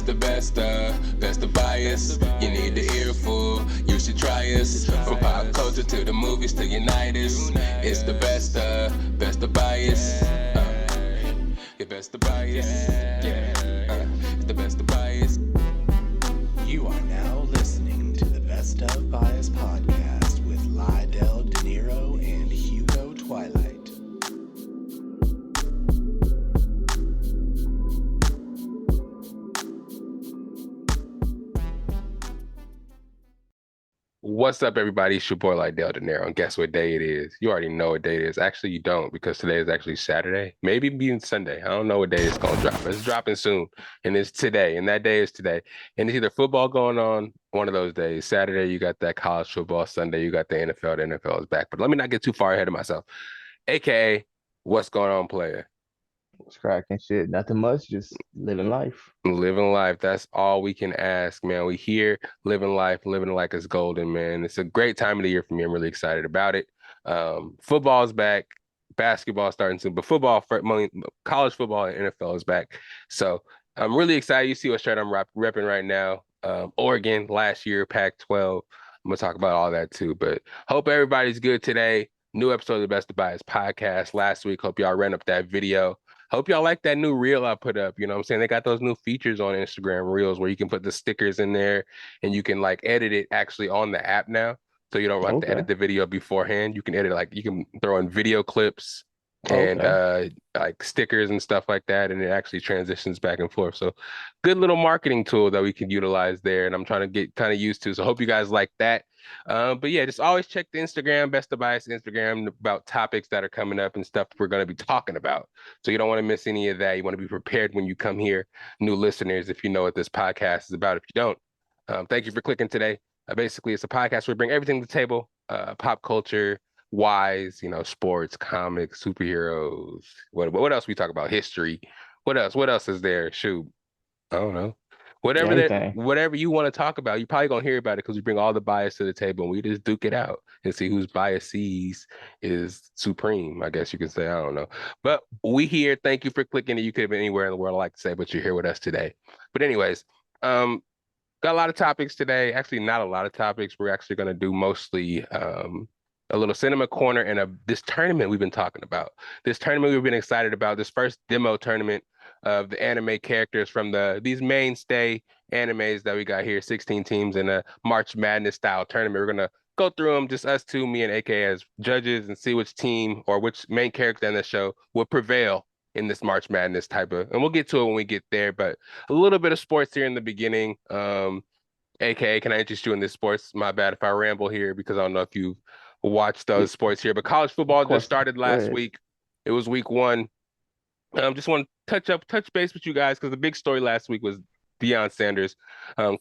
It's the best of bias. You need the earful, you should try us. From pop culture to the movies to Unitas. It's the best of bias. Your best of bias. Yeah, it's the best of bias. You are now listening to the Best of Bias podcast with Lydell, Dinero, and Hugo Twilight. What's up, everybody? It's your boy Lydell Dinero, and guess what day it is? You already know what day it is. Actually, you don't, because today is actually Saturday, maybe being Sunday. I don't know what day it's gonna drop. It's dropping soon, and it's today, and that day is today. And it's either football going on one of those days. Saturday, you got that college football. Sunday, you got the NFL. The NFL is back. But let me not get too far ahead of myself. AKA, what's going on, player? What's cracking? Shit, nothing much, just living life. Living life. That's all we can ask, man. We here living life, living like it's golden, man. It's a great time of the year for me. I'm really excited about it. Football's back, basketball starting soon, but college football and NFL is back. So I'm really excited. You see what shirt I'm repping right now. Oregon last year, Pac-12. I'm gonna talk about all that too. But hope everybody's good today. New episode of the Best of Bias podcast last week. Hope y'all ran up that video. Hope y'all like that new reel I put up. You know what I'm saying? They got those new features on Instagram Reels where you can put the stickers in there and you can like edit it actually on the app now. So you don't have to edit the video beforehand. You can edit, like you can throw in video clips and like stickers and stuff like that, and it actually transitions back and forth. So good little marketing tool that we can utilize there, and I'm trying to get kind of used to. So hope you guys like that. But yeah, just always check the Instagram, Best of Bias Instagram, about topics that are coming up and stuff we're going to be talking about. So you don't want to miss any of that. You want to be prepared when you come here, new listeners, if you know what this podcast is about. If you don't, thank you for clicking today. Basically, it's a podcast where we bring everything to the table, pop culture wise, sports, comics, superheroes. What else we talk about? History. What else? What else is there? Shoot, I don't know. Whatever you want to talk about, you're probably gonna hear about it because we bring all the bias to the table and we just duke it out and see whose biases is supreme. I guess you could say. I don't know, but we here. Thank you for clicking it. You could have been anywhere in the world, I like to say, but you're here with us today. But anyways, got a lot of topics today. Actually, not a lot of topics. We're actually gonna do mostly a little cinema corner and this tournament we've been talking about. This tournament we've been excited about. This first demo tournament of the anime characters from these mainstay animes that we got here, 16 teams in a March Madness style tournament. We're gonna go through them, just us two, me and AK as judges, and see which team or which main character in the show will prevail in this March Madness and we'll get to it when we get there. But a little bit of sports here in the beginning. AKA, can I interest you in this sports? My bad if I ramble here because I don't know if you've watched those sports here, but college football just started last week. It was week one. Just want to touch base with you guys because the big story last week was Deion Sanders,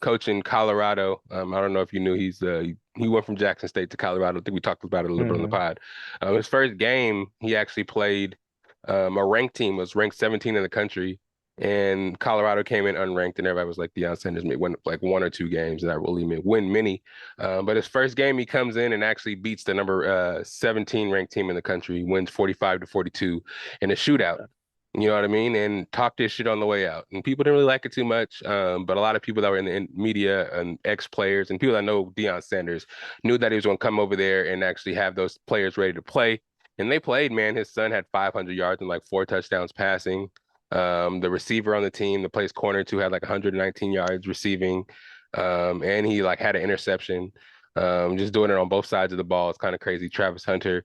coaching Colorado. I don't know if you knew he went from Jackson State to Colorado. I think we talked about it a little bit on the pod. His first game, he actually played a ranked team, was ranked 17 in the country, and Colorado came in unranked, and everybody was like, Deion Sanders may win like one or two games, and that really may win many. But his first game, he comes in and actually beats the number 17 ranked team in the country, wins 45-42 in a shootout. You know what I mean? And talked this shit on the way out. And people didn't really like it too much. But a lot of people that were in the media and ex-players and people that know Deion Sanders knew that he was going to come over there and actually have those players ready to play. And they played, man. His son had 500 yards and like 4 touchdowns passing. The receiver on the team, the plays corner two, had like 119 yards receiving. And he like had an interception. Just doing it on both sides of the ball. It's kind of crazy. Travis Hunter,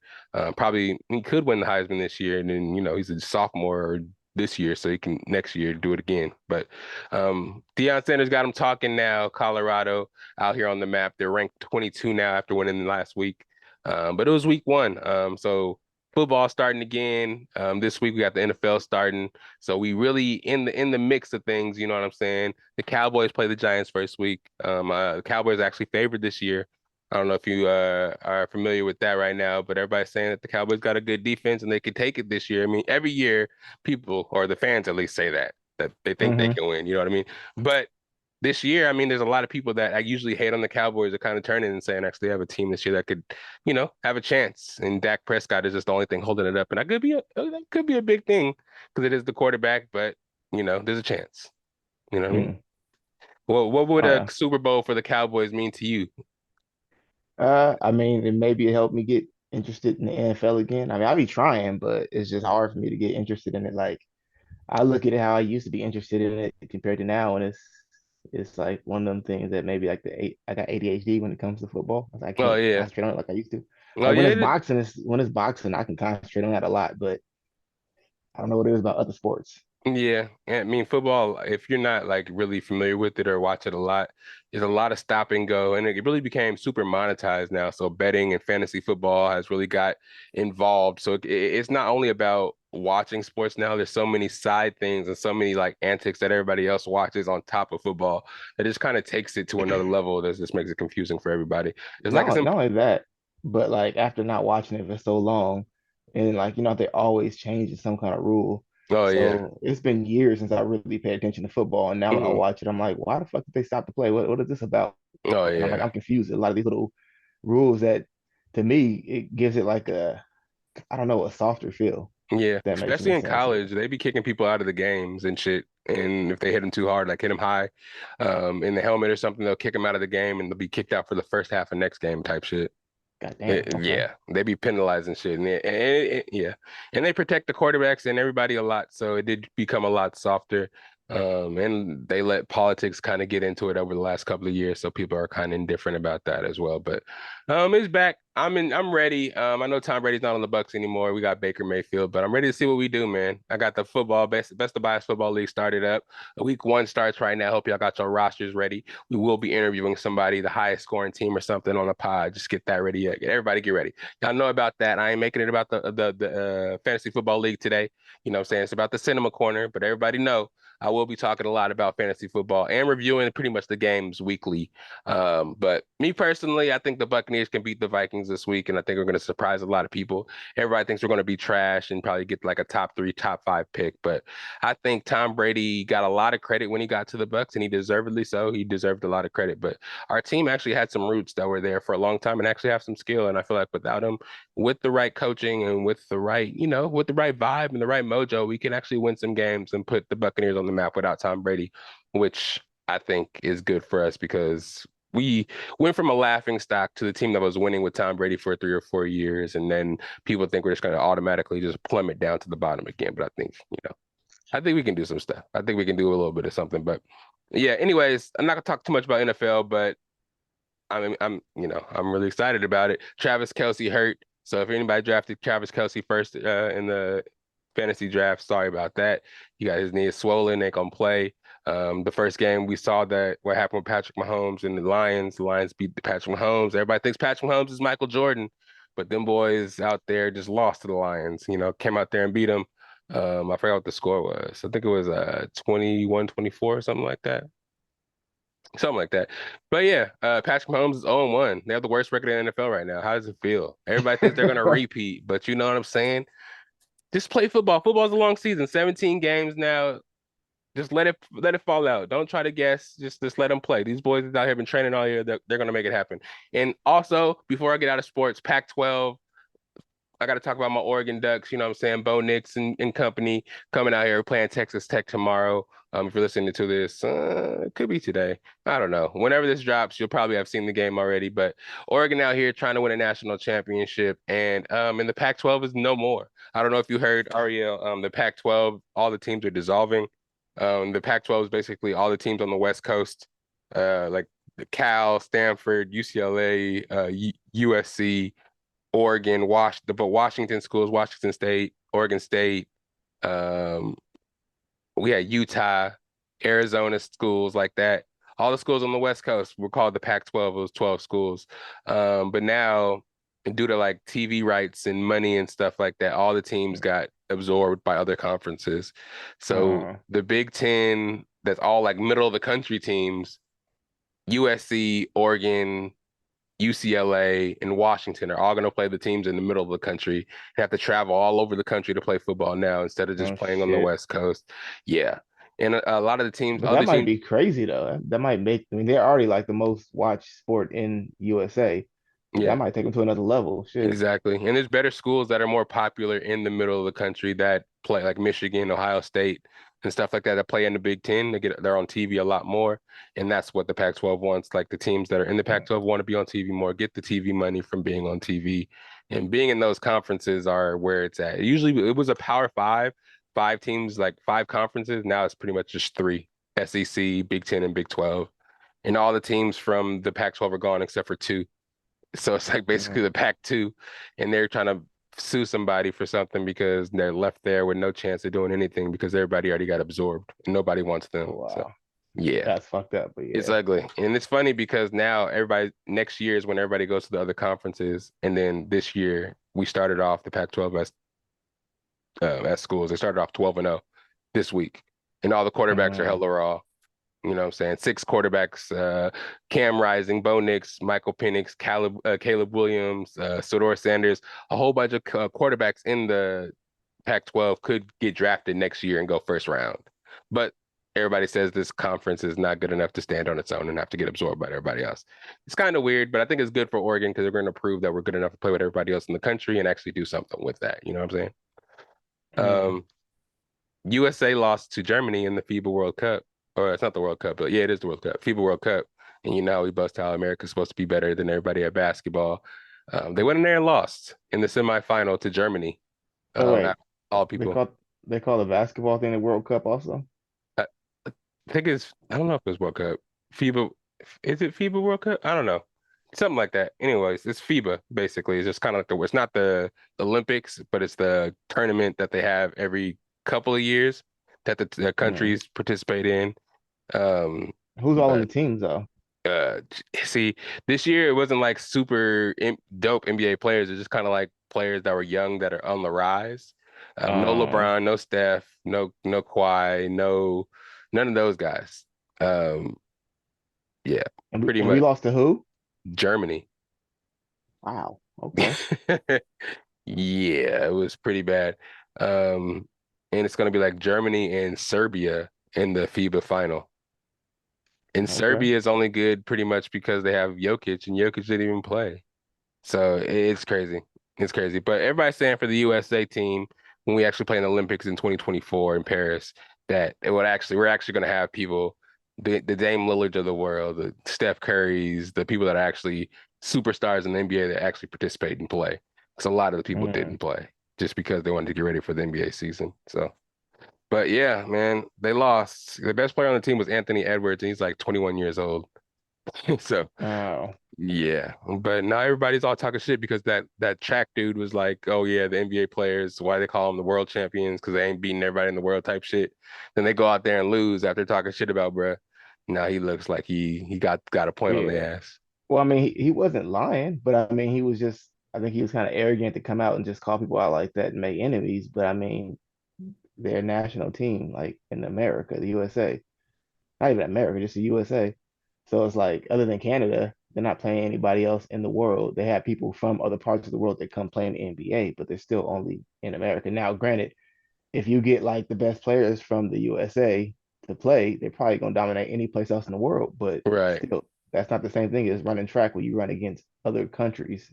probably he could win the Heisman this year, and then he's a sophomore this year, so he can next year do it again. But Deion Sanders got him talking now. Colorado out here on the map. They're ranked 22 now after winning last week. But it was week one. So football starting again. This week we got the NFL starting. So we really in the mix of things, you know what I'm saying? The Cowboys play the Giants first week. The Cowboys actually favored this year. I don't know if you are familiar with that right now, but everybody's saying that the Cowboys got a good defense and they could take it this year. I mean, every year people, or the fans at least, say that they think they can win, you know what I mean? But this year, I mean, there's a lot of people that I usually hate on the Cowboys are kind of turning and saying actually have a team this year that could, have a chance. And Dak Prescott is just the only thing holding it up. And that could be a big thing because it is the quarterback, but there's a chance. You know what I mean? Well, what would a Uh, Super Bowl for the Cowboys mean to you? I mean, and maybe it helped me get interested in the NFL again. I mean, I'll be trying, but it's just hard for me to get interested in it. Like I look at it how I used to be interested in it compared to now, and it's like one of them things that maybe like I got ADHD when it comes to football. I Oh can't yeah. concentrate on it like I used to. Oh Like yeah. when it's boxing, I can concentrate on that a lot, but I don't know what it is about other sports. Yeah, and I mean football, if you're not like really familiar with it or watch it a lot, there's a lot of stop and go, and it really became super monetized now. So betting and fantasy football has really got involved. So it's not only about watching sports now. There's so many side things and so many like antics that everybody else watches on top of football that just kind of takes it to another level. That just makes it confusing for everybody. It's like a Not simple. only that, but like after not watching it for so long, and like they always change some kind of rule. Oh yeah. So it's been years since I really paid attention to football, and now when I Hmm. watch it, I'm like, why the fuck did they stop the play? What is this about? Oh And I'm like, yeah. I'm confused. A lot of these little rules that, to me, it gives it like I don't know, a softer feel. Yeah, If that makes especially any in sense. college, they be kicking people out of the games and shit. And if they hit them too hard, like hit them high, in the helmet or something, they'll kick them out of the game and they'll be kicked out for the first half of next game type shit. God damn. Okay. Yeah, they be penalizing shit, yeah, and they protect the quarterbacks and everybody a lot, so it did become a lot softer. And they let politics kind of get into it over the last couple of years, so people are kind of indifferent about that as well. But it's back. I'm ready. I know Tom Brady's not on the Bucks anymore. We got Baker Mayfield, but I'm ready to see what we do, man. I got the football best of bias football league started up. Week 1 starts right now. Hope y'all got your rosters ready. We will be interviewing somebody, the highest scoring team or something on the pod. Just get that ready. Get everybody get ready. Y'all know about that. I ain't making it about the fantasy football league today. You know what I'm saying? It's about the cinema corner, but everybody know I will be talking a lot about fantasy football and reviewing pretty much the games weekly. But me personally, I think the Buccaneers can beat the Vikings this week, and I think we're going to surprise a lot of people. Everybody thinks we're going to be trash and probably get like a top 3, top 5 pick, but I think Tom Brady got a lot of credit when he got to the Bucks, and he deservedly so. He deserved a lot of credit, but our team actually had some roots that were there for a long time and actually have some skill. And I feel like without him, with the right coaching and with the right, with the right vibe and the right mojo, we can actually win some games and put the Buccaneers on the map without Tom Brady, which I think is good for us because we went from a laughing stock to the team that was winning with Tom Brady for 3 or 4 years, and then people think we're just going to automatically just plummet down to the bottom again. But I think we can do some stuff. I think we can do a little bit of something. But yeah, anyways, I'm not gonna talk too much about NFL, but I'm really excited about it. Travis Kelce hurt. So if anybody drafted Travis Kelce first in the fantasy draft, sorry about that. He got his knee swollen, ain't gonna play. The first game we saw that what happened with Patrick Mahomes and the Lions. The Lions beat Patrick Mahomes. Everybody thinks Patrick Mahomes is Michael Jordan, but them boys out there just lost to the Lions. Came out there and beat them. I forgot what the score was. I think it was 21-24 or something like that. Something like that. But yeah, Patrick Mahomes is 0-1. They have the worst record in the NFL right now. How does it feel? Everybody thinks they're gonna repeat, but you know what I'm saying? Just play football. Football's a long season, 17 games now. Just let it fall out. Don't try to guess. Just let them play. These boys out here been training all year. They're gonna make it happen. And also, before I get out of sports, Pac-12. I got to talk about my Oregon Ducks. You know what I'm saying? Bo Nix and company coming out here playing Texas Tech tomorrow. If you're listening to this, it could be today. I don't know. Whenever this drops, you'll probably have seen the game already. But Oregon out here trying to win a national championship, and the Pac-12 is no more. I don't know if you heard Ariel. The Pac-12, all the teams are dissolving. The Pac-12 is basically all the teams on the West Coast, like Cal, Stanford, UCLA, USC. Oregon, but Washington schools, Washington State, Oregon State. Um, we had Utah, Arizona schools like that. All the schools on the West Coast were called the Pac-12. It was 12 schools. But now, due to like TV rights and money and stuff like that, all the teams got absorbed by other conferences. So Uh, the Big Ten, that's all like middle of the country teams, USC, Oregon, UCLA, and Washington are all going to play the teams in the middle of the country and have to travel all over the country to play football now instead of just oh playing on the shit. West Coast. Yeah. And a lot of the teams, But other that might teams, be crazy though. That might make, I mean, they're already like the most watched sport in USA. That yeah, might take them to another level. Shit. exactly. And there's better schools that are more popular in the middle of the country that play like Michigan, Ohio State, and stuff like that play in the Big Ten. They're on TV a lot more, and that's what the Pac-12 wants. Like the teams that are in the Pac-12 want to be on TV more, get the TV money from being on TV, and being in those conferences are where it's at. Usually, it was a Power Five, five teams, like five conferences. Now it's pretty much just three: SEC, Big Ten, and Big 12, and all the teams from the Pac-12 are gone except for two. So it's like basically Mhm. the Pac-2, and they're trying to sue somebody for something because they're left there with no chance of doing anything because everybody already got absorbed and nobody wants them. So Wow, yeah, that's fucked up. But it's yeah. ugly. And it's funny because now everybody next year is when everybody goes to the other conferences. And then this year we started off the Pac-12 as schools. They started off 12-0 this week. And all the quarterbacks are Mm, hella raw. You know what I'm saying? Six quarterbacks, Cam Rising, Bo Nix, Michael Penix, Caleb Williams, Sador Sanders, a whole bunch of quarterbacks in the Pac-12 could get drafted next year and go first round. But everybody says this conference is not good enough to stand on its own and have to get absorbed by everybody else. It's kind of weird, but I think it's good for Oregon because they're going to prove that we're good enough to play with everybody else in the country and actually do something with that. You know what I'm saying? mm. USA lost to Germany in the FIBA World Cup. Or it's not the World Cup, but yeah, it is the World Cup, FIBA World Cup. And you know, we bust how America's supposed to be better than everybody at basketball. They went in there and lost in the semifinal to Germany. Oh wait, All they people. call they call the basketball thing the World Cup also. I, I think I don't know if it's World Cup. FIBA, is it FIBA World Cup? I don't know. Something like that. Anyways, it's FIBA basically. It's just kind of like it's not the Olympics, but it's the tournament that they have every couple of years that the Mm. countries participate in. Um, Who's all on the but teams though? uh, see, this year it wasn't like super dope NBA players. It's just kind of like players that were young that are on the rise. No Um, LeBron, no Steph, no Kawhi, none of those guys. Um, yeah, pretty and we much lost to who? Germany. Wow. Okay. Yeah, it was pretty bad. Um, and it's gonna be like Germany and Serbia in the FIBA final. And Okay. Serbia is only good pretty much because they have Jokic, and Jokic didn't even play. So it's crazy. It's crazy. But everybody's saying for the USA team, when we actually play in the Olympics in 2024 in Paris, that we're actually going to have people, the Dame Lillards of the world, the Steph Currys, the people that are actually superstars in the NBA that actually participate and play. Because a lot of the people Mm. didn't play just because they wanted to get ready for the NBA season. So, but yeah, man, they lost. The best player on the team was Anthony Edwards, and he's like 21 years old. So Oh. yeah, but now everybody's all talking shit because that track dude was like, "Oh yeah, the NBA players, why they call them the world champions? Because they ain't beating everybody in the world type shit." Then they go out there and lose after talking shit about bruh. Now he looks like he got a point on the Yeah. ass. Well, I mean, he wasn't lying, but I mean, he was just. I think he was kind of arrogant to come out and just call people out like that and make enemies. But I mean, their national team, like in America, the USA, not even America, just the USA. So it's like, other than Canada, they're not playing anybody else in the world. They have people from other parts of the world that come play in the NBA, but they're still only in America. Now, granted, if you get like the best players from the USA to play, they're probably gonna dominate any place else in the world. But Right. still, that's not the same thing as running track where you run against other countries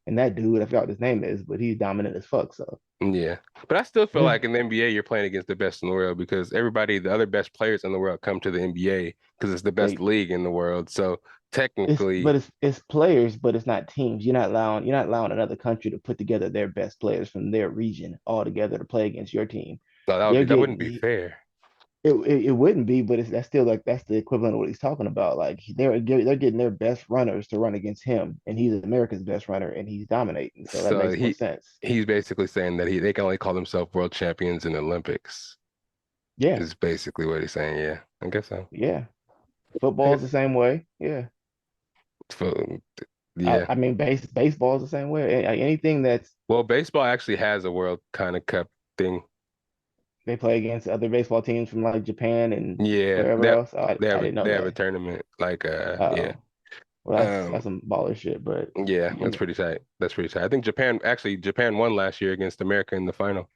and that dude, I forgot what his name is, but he's dominant as fuck. So Yeah. But I still feel yeah, like in the NBA you're playing against the best in the world because the other best players in the world come to the NBA because it's the best they league in the world. So it's but technically, it's players, but it's not teams. You're not allowing another country to put together their best players from their region all together to play against your team. no, They're that wouldn't getting be fair. it wouldn't be, but that's still like that's the equivalent of what he's talking about. Like they're getting their best runners to run against him, and he's America's best runner, and he's dominating. So that So makes more sense. he's basically saying that they can only call themselves world champions in the Olympics. Yeah, Is basically what he's saying. Yeah, I guess so. yeah. I Football's the guess same way. Yeah. so, I, yeah. I mean baseball's the same way. Anything that's Well, baseball actually has a World kind of Cup thing. they play against other baseball teams from like Japan and Yeah, wherever else. I didn't know they have a that. tournament. Like yeah. Oh, well, Um that's some baller shit. But yeah, you that's know, pretty tight. That's pretty tight. I think Japan won last year against America in the final.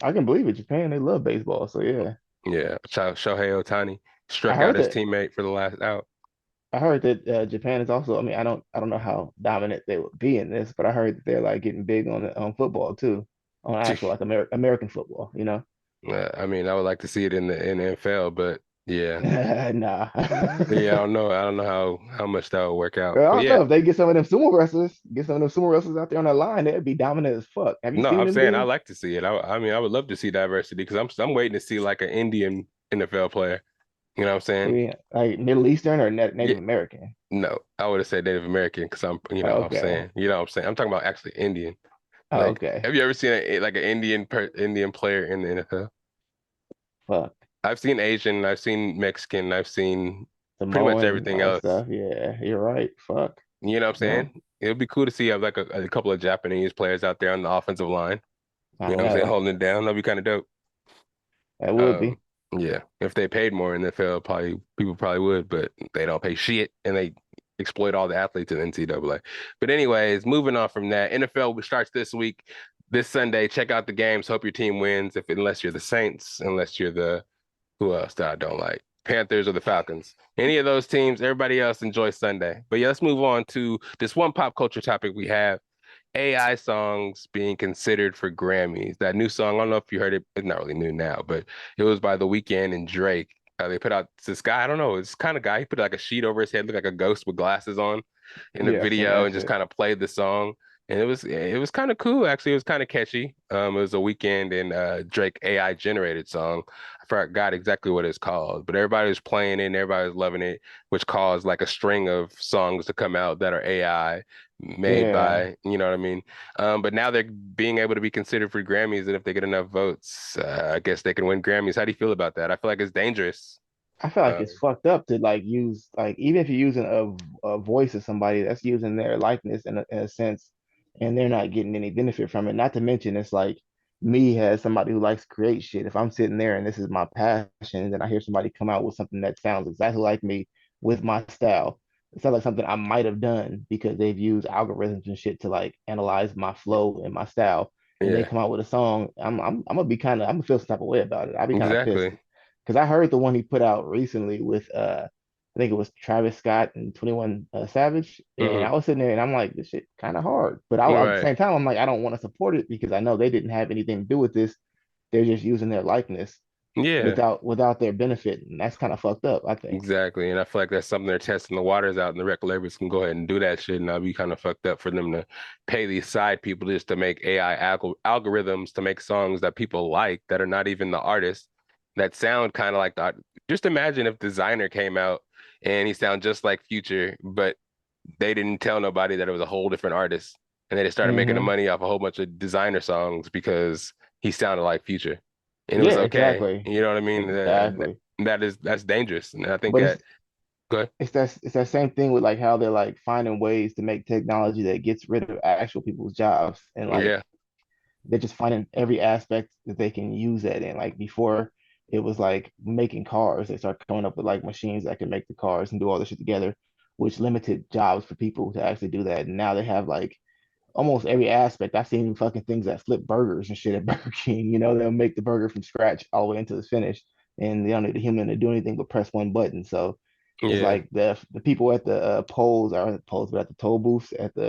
I can believe it. Japan, they love baseball. So yeah, Yeah, Shohei Ohtani I struck out heard his that. teammate for the last out. I heard that Japan is also. I mean, I don't know how dominant they would be in this, but I heard that they're like getting big on football too, on actual like American football. You know? I mean, I would like to see it in the NFL, but yeah, Nah. yeah, I don't know. I don't know how much that would work out. I But don't yeah, know if they get some of them sumo wrestlers, get some of them sumo wrestlers out there on that line, they'd be dominant as fuck. Have you no, seen I'm them saying I dudes? like to see it. I mean, I would love to see diversity because I'm waiting to see like an Indian NFL player. You know what I'm saying? Maybe like Middle Eastern or Yeah, Native American. no, I would have said Native American because I'm Okay. saying, what I'm saying. I'm talking about actually Indian. Like, Okay. have you ever seen like an Indian player in the NFL? Fuck. I've seen Asian, I've seen Mexican, I've seen pretty much Samoan, everything all that else. stuff. Yeah, you're right. Fuck. You know what I'm No, saying? It would be cool to see like a couple of Japanese players out there on the offensive line. You I know what I'm saying? know. Holding it down. That'd be kind of dope. That would Um, be. yeah. If they paid more in the NFL, probably people probably would, but they don't pay shit and they exploit all the athletes in NCAA. But anyways, moving on from that, NFL starts this week, this Sunday. Check out the games. Hope your team wins. Unless you're the Saints, unless you're the who else that I don't like? Panthers or the Falcons. Any of those teams, everybody else enjoy Sunday. But yeah, let's move on to this one pop culture topic we have. AI songs being considered for Grammys. That new song, I don't know if you heard it, it's not really new now, but it was by The Weeknd and Drake. They put out this guy, I don't know, it's kind of guy. He put like a sheet over his head, looked like a ghost with glasses on in the Yeah, I seen video that and just shit. kind of played the song. And it was kind of cool actually. It was kind of catchy. It was a Weeknd and Drake AI generated song. I forgot exactly what it's called, but everybody was playing it and everybody was loving it, which caused like a string of songs to come out that are AI made Yeah. by, you know what I mean? But now they're being able to be considered for Grammys, and if they get enough votes, I guess they can win Grammys. How do you feel about that? I feel like it's dangerous. I feel like Uh, it's fucked up to like use like even if you're using a voice of somebody that's using their likeness in a sense, and they're not getting any benefit from it. Not to mention it's like me as somebody who likes to create shit. If I'm sitting there and this is my passion, and then I hear somebody come out with something that sounds exactly like me with my style. It sounds like something I might have done because they've used algorithms and shit to like analyze my flow and my style. And they yeah, come out with a song. I'm gonna be kind of I'm gonna feel some type of way about it. I'll be kind of pissed exactly. because I heard the one he put out recently with I think it was Travis Scott and 21 Savage, and Hmm. I was sitting there and I'm like, this shit kind of hard, but at the Right. same time I'm like, I don't want to support it because I know they didn't have anything to do with this. They're just using their likeness Yeah. without their benefit, and that's kind of fucked up, I think. Exactly. And I feel like that's something they're testing the waters out, and the record labels can go ahead and do that shit. And I'll be kind of fucked up for them to pay these side people just to make AI algorithms to make songs that people like that are not even the artists that sound kind of like the just imagine if Designer came out and he sound just like Future, but they didn't tell nobody that it was a whole different artist. And they just started making the Hmm. money off a whole bunch of Designer songs because he sounded like Future. And it was Yeah, okay. exactly, You know what I mean? exactly. That's dangerous. And I think But that good. it's that same thing with like how they're like finding ways to make technology that gets rid of actual people's jobs, and like Yeah. they're just finding every aspect that they can use that in. Like before, it was like making cars. They start coming up with like machines that can make the cars and do all this shit together, which limited jobs for people to actually do that. And now they have like almost every aspect. I've seen fucking things that flip burgers and shit at Burger King. You know, they'll make the burger from scratch all the way into the finish, and they don't need a human to do anything but press one button. So it's Yeah. like the people at the polls are at the polls, but at the toll booths at Oh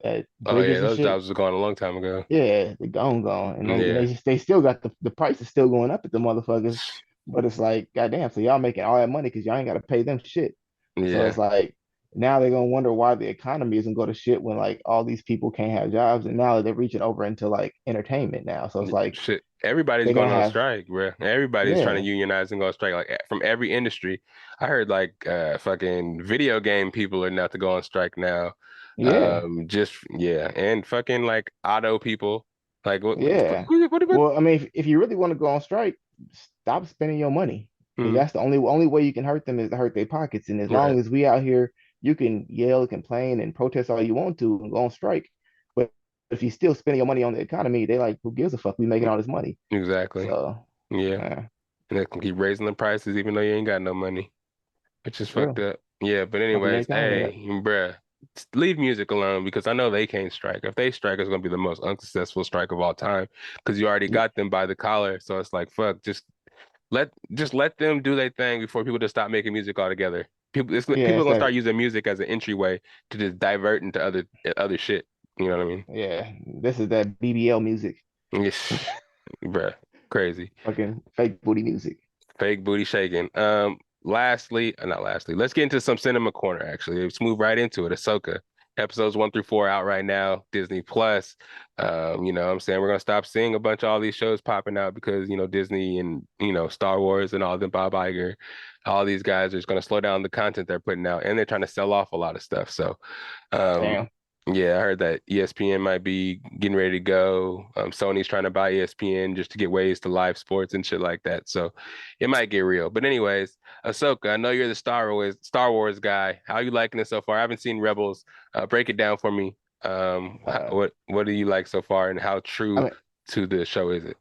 yeah, bridges and those shit, jobs was gone a long time ago. yeah, they gone, and Yeah. they still got the price is still going up at the motherfuckers, but it's like goddamn, so y'all making all that money because y'all ain't got to pay them shit. So it's Yeah. like now they're gonna wonder why the economy isn't go to shit when like all these people can't have jobs, and now they're reaching over into like entertainment now. So it's like Shit. Everybody's they're gonna going on have strike, bro. Everybody's trying to yeah, unionize and go on strike, like from every industry. I heard like fucking video game people are now to go on strike now. yeah, Just yeah, and fucking like auto people. Like yeah. what? Well, I mean, if you really want to go on strike, stop spending your money because Mhm. that's the only way you can hurt them is to hurt their pockets. And as Right. long as we out here, you can yell, complain, and protest all you want to and go on strike. But if you still spending your money on the economy, they like, who gives a fuck? We making all this money. Exactly. So, Yeah. uh, And they can keep raising the prices even though you ain't got no money. Which is fucked true. up. Yeah, but Fucking the anyways, economy up. hey, bruh, leave music alone because I know they can't strike. If they strike, it's gonna be the most unsuccessful strike of all time because you already got them by the collar. So it's like, fuck, just let them do their thing before people just stop making music altogether. Yeah, People are it's gonna start that. using music as an entryway to just divert into other shit. You know what I mean? Yeah, this is that BBL music. Yes, bruh. Crazy. Fucking fake booty music. Fake booty shaking. Not lastly, let's get into some cinema corner, actually. Let's move right into it. Ahsoka. Episodes 1 through 4 out right now, Disney Plus. You know what I'm saying? We're gonna stop seeing a bunch of all these shows popping out because, Disney and, Star Wars and all them, Bob Iger, all these guys are just gonna slow down the content they're putting out, and they're trying to sell off a lot of stuff. So um Damn. yeah, I heard that ESPN might be getting ready to go. Sony's trying to buy ESPN just to get ways to live sports and shit like that. So it might get real. But anyways, Ahsoka, I know you're the Star Wars guy. How you liking it so far? I haven't seen Rebels. Break it down for me. Uh, what do you like so far, and how I true mean, to the show is it?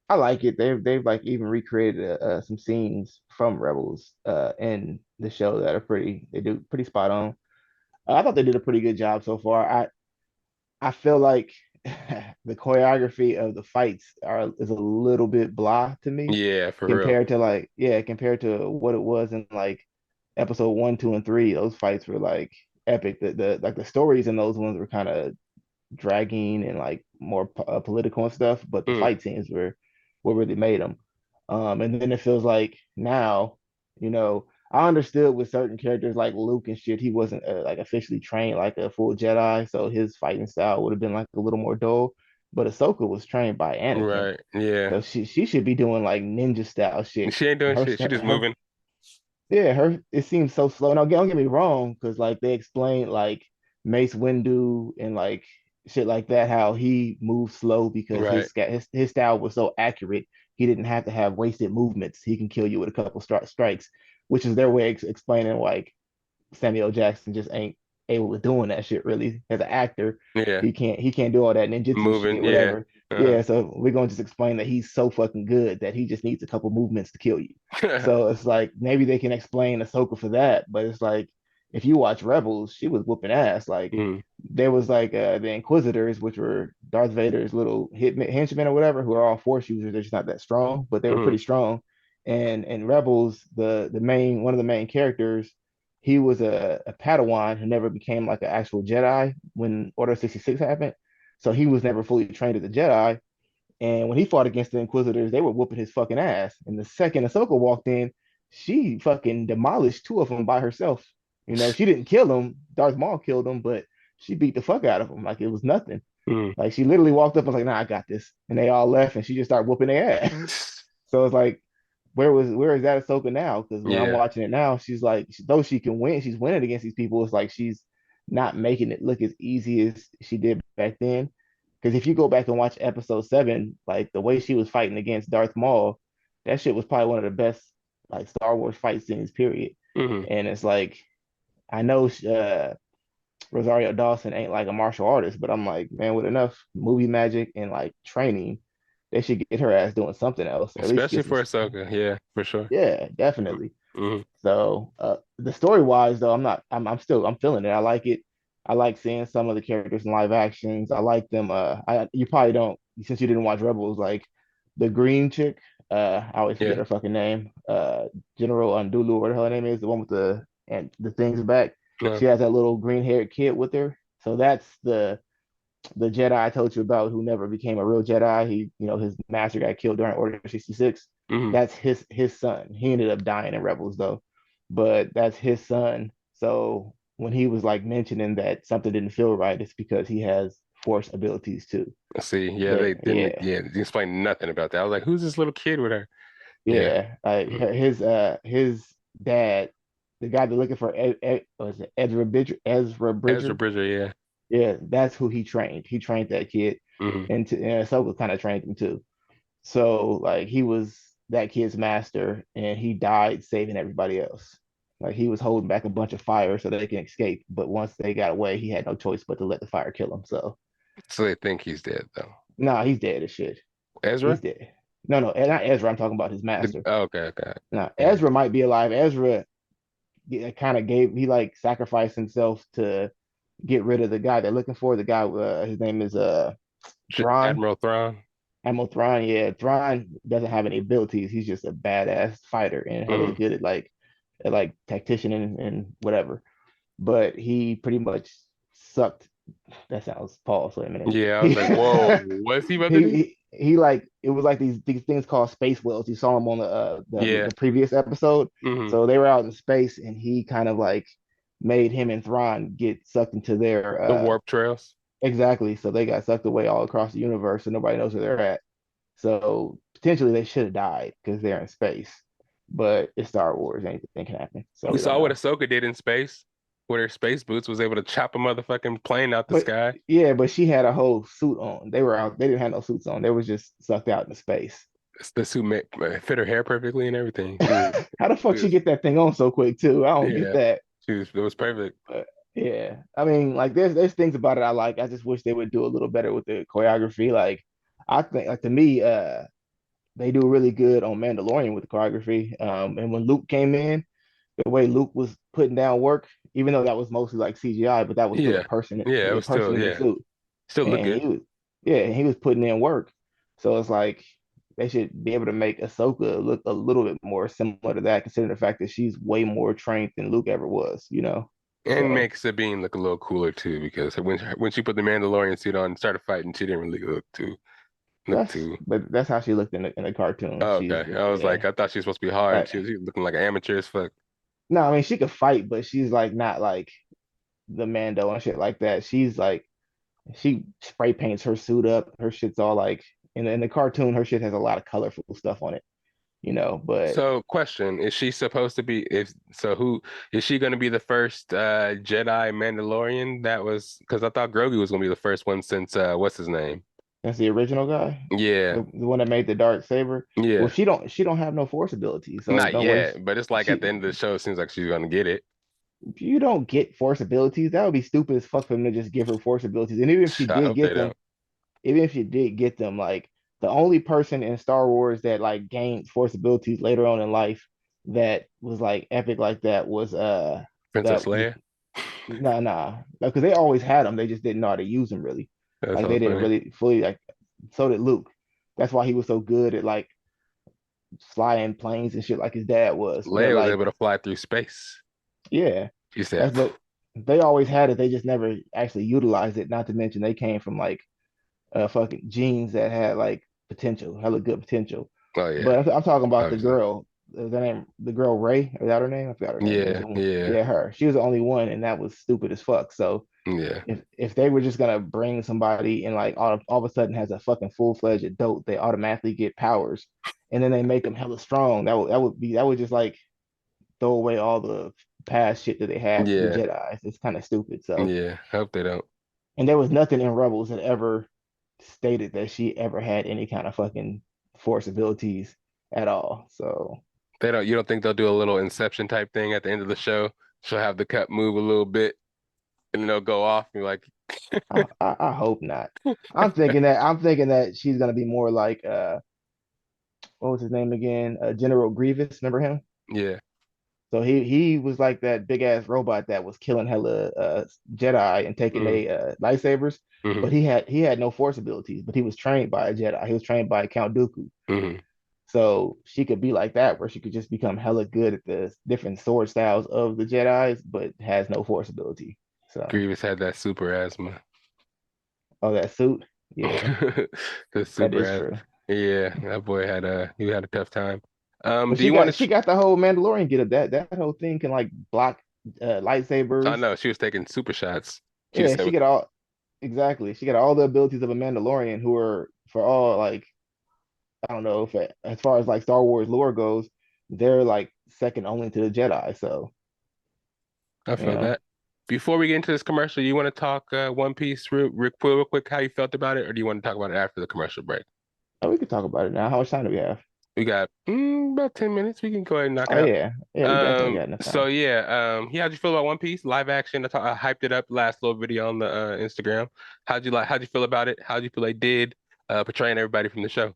I like it. They've like even recreated some scenes from Rebels in the show that are they do pretty spot on. I thought they did a pretty good job so far. I feel like the choreography of the fights is a little bit blah to me Yeah, for real. compared to compared to what it was in like episode 1, 2, and 3. Those fights were like epic. The stories in those ones were kind of dragging and like more political and stuff, but the Mm, fight scenes were what really made them. And then it feels like now, I understood with certain characters like Luke and shit, he wasn't like officially trained like a full Jedi, so his fighting style would have been like a little more dull. But Ahsoka was trained by Anakin, right. Yeah. so she should be doing like ninja style shit. She ain't doing Her shit. She just her moving. yeah, her it seems so slow. Now, don't get me wrong, because like they explained like Mace Windu and like shit like that, how he moved slow because Right. his style was so accurate. He didn't have to have wasted movements. He can kill you with a couple strikes, which is their way of explaining like Samuel Jackson just ain't able to doing that shit really as an actor. Yeah. He can't do all that ninjutsu Moving. shit, Yeah. whatever. Uh-huh. Yeah, so we're gonna just explain that he's so fucking good that he just needs a couple movements to kill you. So it's like maybe they can explain Ahsoka for that, but it's like if you watch Rebels, she was whooping ass. Like Mm, there was like the Inquisitors, which were Darth Vader's little henchmen or whatever, who are all Force users. They're just not that strong, but they were mm, pretty strong. And in Rebels, the main one of the main characters, he was a Padawan who never became like an actual Jedi when Order 66 happened. So he was never fully trained as a Jedi. And when he fought against the Inquisitors, they were whooping his fucking ass. And the second Ahsoka walked in, she fucking demolished two of them by herself. She didn't kill them. Darth Maul killed them, but she beat the fuck out of them like it was nothing. mm. Like she literally walked up and was like, "Nah, I got this," and they all left, and she just started whooping their ass. So it's like, where is that Ahsoka now? Because when I'm Yeah. watching it now, she's like, though she can win, she's winning against these people. It's like she's not making it look as easy as she did back then. Because if you go back and watch episode 7, like the way she was fighting against Darth Maul, that shit was probably one of the best like Star Wars fight scenes, period. Hmm. And it's like, I know Rosario Dawson ain't like a martial artist, but I'm like, man, with enough movie magic and like training, they should get her ass doing something else, or at least Especially get some. for Ahsoka. Yeah, for sure. Yeah, definitely. Hmm. So the story wise though, I'm feeling it. I like it. I like seeing some of the characters in live actions. I like them. You probably don't, since you didn't watch Rebels, like the green chick. I always forget Yeah. her fucking name. General Undulu, what the hell her name is, the one with the things back. No. She has that little green haired kid with her. So that's the Jedi I told you about who never became a real Jedi. His master got killed during Order 66. Hmm. That's his son. He ended up dying in Rebels though, but that's his son. So when he was like mentioning that something didn't feel right, it's because he has Force abilities too. See, yeah, they There, didn't. yeah, Yeah, they explained nothing about that. I was like, "Who's this little kid with her?" Yeah. yeah. Mm. His dad, the guy they're looking for, was it Ezra Ezra Bridger? Bridger. Yeah. Yeah, that's who he trained. He trained that kid, Hmm. and Ahsoka kind of trained him too. So like he was that kid's master and he died saving everybody else. Like he was holding back a bunch of fire so they can escape. But once they got away, he had no choice but to let the fire kill him. So So they think he's dead though. nah, he's dead as shit. He's Ezra? dead. No, no, not Ezra. I'm talking about his master. Okay, okay. Now Yeah. Ezra might be alive. Ezra kind of he like sacrificed himself to get rid of the guy they're looking for. The guy, his name is Thrawn. Admiral Thrawn. Admiral Thrawn, yeah, Thrawn doesn't have any abilities. He's just a badass fighter and hella Mm. good at like tactician and whatever. But he pretty much sucked. That sounds Paul. So a minute. Yeah, I was He, like, "Whoa, what's he about to do?" he he like it was like these things called space whales. You saw him on Yeah. the previous episode. Hmm. So they were out in space, and he kind of like made him and Thrawn get sucked into their The warp trails. exactly. So they got sucked away all across the universe, and nobody knows where they're at. So potentially they should have died because they're in space. But it's Star Wars, anything can happen. So We we don't saw what know. Ahsoka did in space, with her space boots, was able to chop a motherfucking plane out the But sky. yeah, but she had a whole suit on. They were out. They didn't have no suits on. They was just sucked out into space. The suit fit her hair perfectly and everything. She was, How the she fuck she was get that thing on so quick too? I don't get yeah, that. it was perfect. But yeah, I mean, like there's things about it I like. I just wish they would do a little better with the choreography. Like I think, like to me, they do really good on Mandalorian with the choreography. And when Luke came in, the way Luke was putting down work, even though that was mostly like CGI, but that was still Yeah, yeah, it a was person still, in the yeah, suit, still look and good. he was putting in work. So it's like they should be able to make Ahsoka look a little bit more similar to that, considering the fact that she's way more trained than Luke ever was, you know. And So makes Sabine look a little cooler too, because when she put the Mandalorian suit on and started fighting, she didn't really look too. that's how she looked in the cartoon. Oh, She's okay, I was like, yeah. I thought she was supposed to be hard. Like, She was looking like an amateur as fuck. no, I mean she could fight, but she's like not like the Mando and shit like that. She's like she spray paints her suit up. Her shit's all like in the cartoon, her shit has a lot of colorful stuff on it, you know. But So, question: Is she supposed to be? If so, who is she going to be the first Jedi Mandalorian? That was because I thought Grogu was going to be the first one since what's his name? that's the original guy, Yeah, the one that made the dark saber. Well, yeah, she don't have no force ability, so not don't waste. yet, but it's like at She the end of the show, it seems like she's going to get it. if you don't get force abilities, that would be stupid as fuck for them to just give her force abilities. And I hope they don't. even if she did get them, like the only person in Star Wars that like gained force abilities later on in life that was like epic like that was Princess that Leia. nah because they always had them, they just didn't know how to use them really. That's Like so they didn't funny. really fully like. So did Luke. That's why he was so good at like flying planes and shit like his dad was. But Leia was like able to fly through space. yeah, She said, that's but they always had it. They just never actually utilized it. Not to mention they came from like fucking genes that had like potential, hella good potential. "Oh yeah, But I'm talking about the obviously, girl, the name, the girl Ray, is that her name? I forgot her name. It was yeah, the one, yeah, yeah, her. She was the only one, and that was stupid as fuck. So yeah, if they were just gonna bring somebody and like all of a sudden has a fucking full fledged adult, they automatically get powers, and then they make them hella strong. That would just like throw away all the past shit that they had from the yeah, Jedi. It's kind of stupid. So yeah. I hope they don't. and there was nothing in Rebels that ever stated that she ever had any kind of fucking force abilities at all. So They don't. You don't think they'll do a little Inception type thing at the end of the show? She'll have the cup move a little bit, and then they'll go off. And you're like, I hope not. I'm thinking that she's gonna be more like what was his name again? General Grievous. Remember him? yeah, So he was like that big ass robot that was killing hella Jedi and taking mm, their lightsabers, hmm, but he had no force abilities, but he was trained by a Jedi. He was trained by Count Dooku. hmm. So she could be like that, where she could just become hella good at the different sword styles of the Jedi's, but has no force ability. So, Grievous had that super asthma. oh, that suit, yeah, The that super is asthma. true. Yeah, that boy had a tough time. But Do you want to? she got the whole Mandalorian get up. That whole thing can like block I lightsabers. know she was taking super shots. She just Yeah, said, she got all exactly. She got all the abilities of a Mandalorian, who are for all like I don't know if as far as like Star Wars lore goes, they're like second only to the Jedi. So I you feel know, that. Before we get into this commercial, you want to talk One Piece real quick, how you felt about it, or do you want to talk about it after the commercial break? oh, we could talk about it now. How much time do we have? We got about 10 minutes. We can go ahead and knock Oh it out. yeah, we definitely got enough So time. yeah, how'd you feel about One Piece live action? I hyped it up last little video on the Instagram. How'd you feel about it? How'd you feel they did portraying everybody from the show?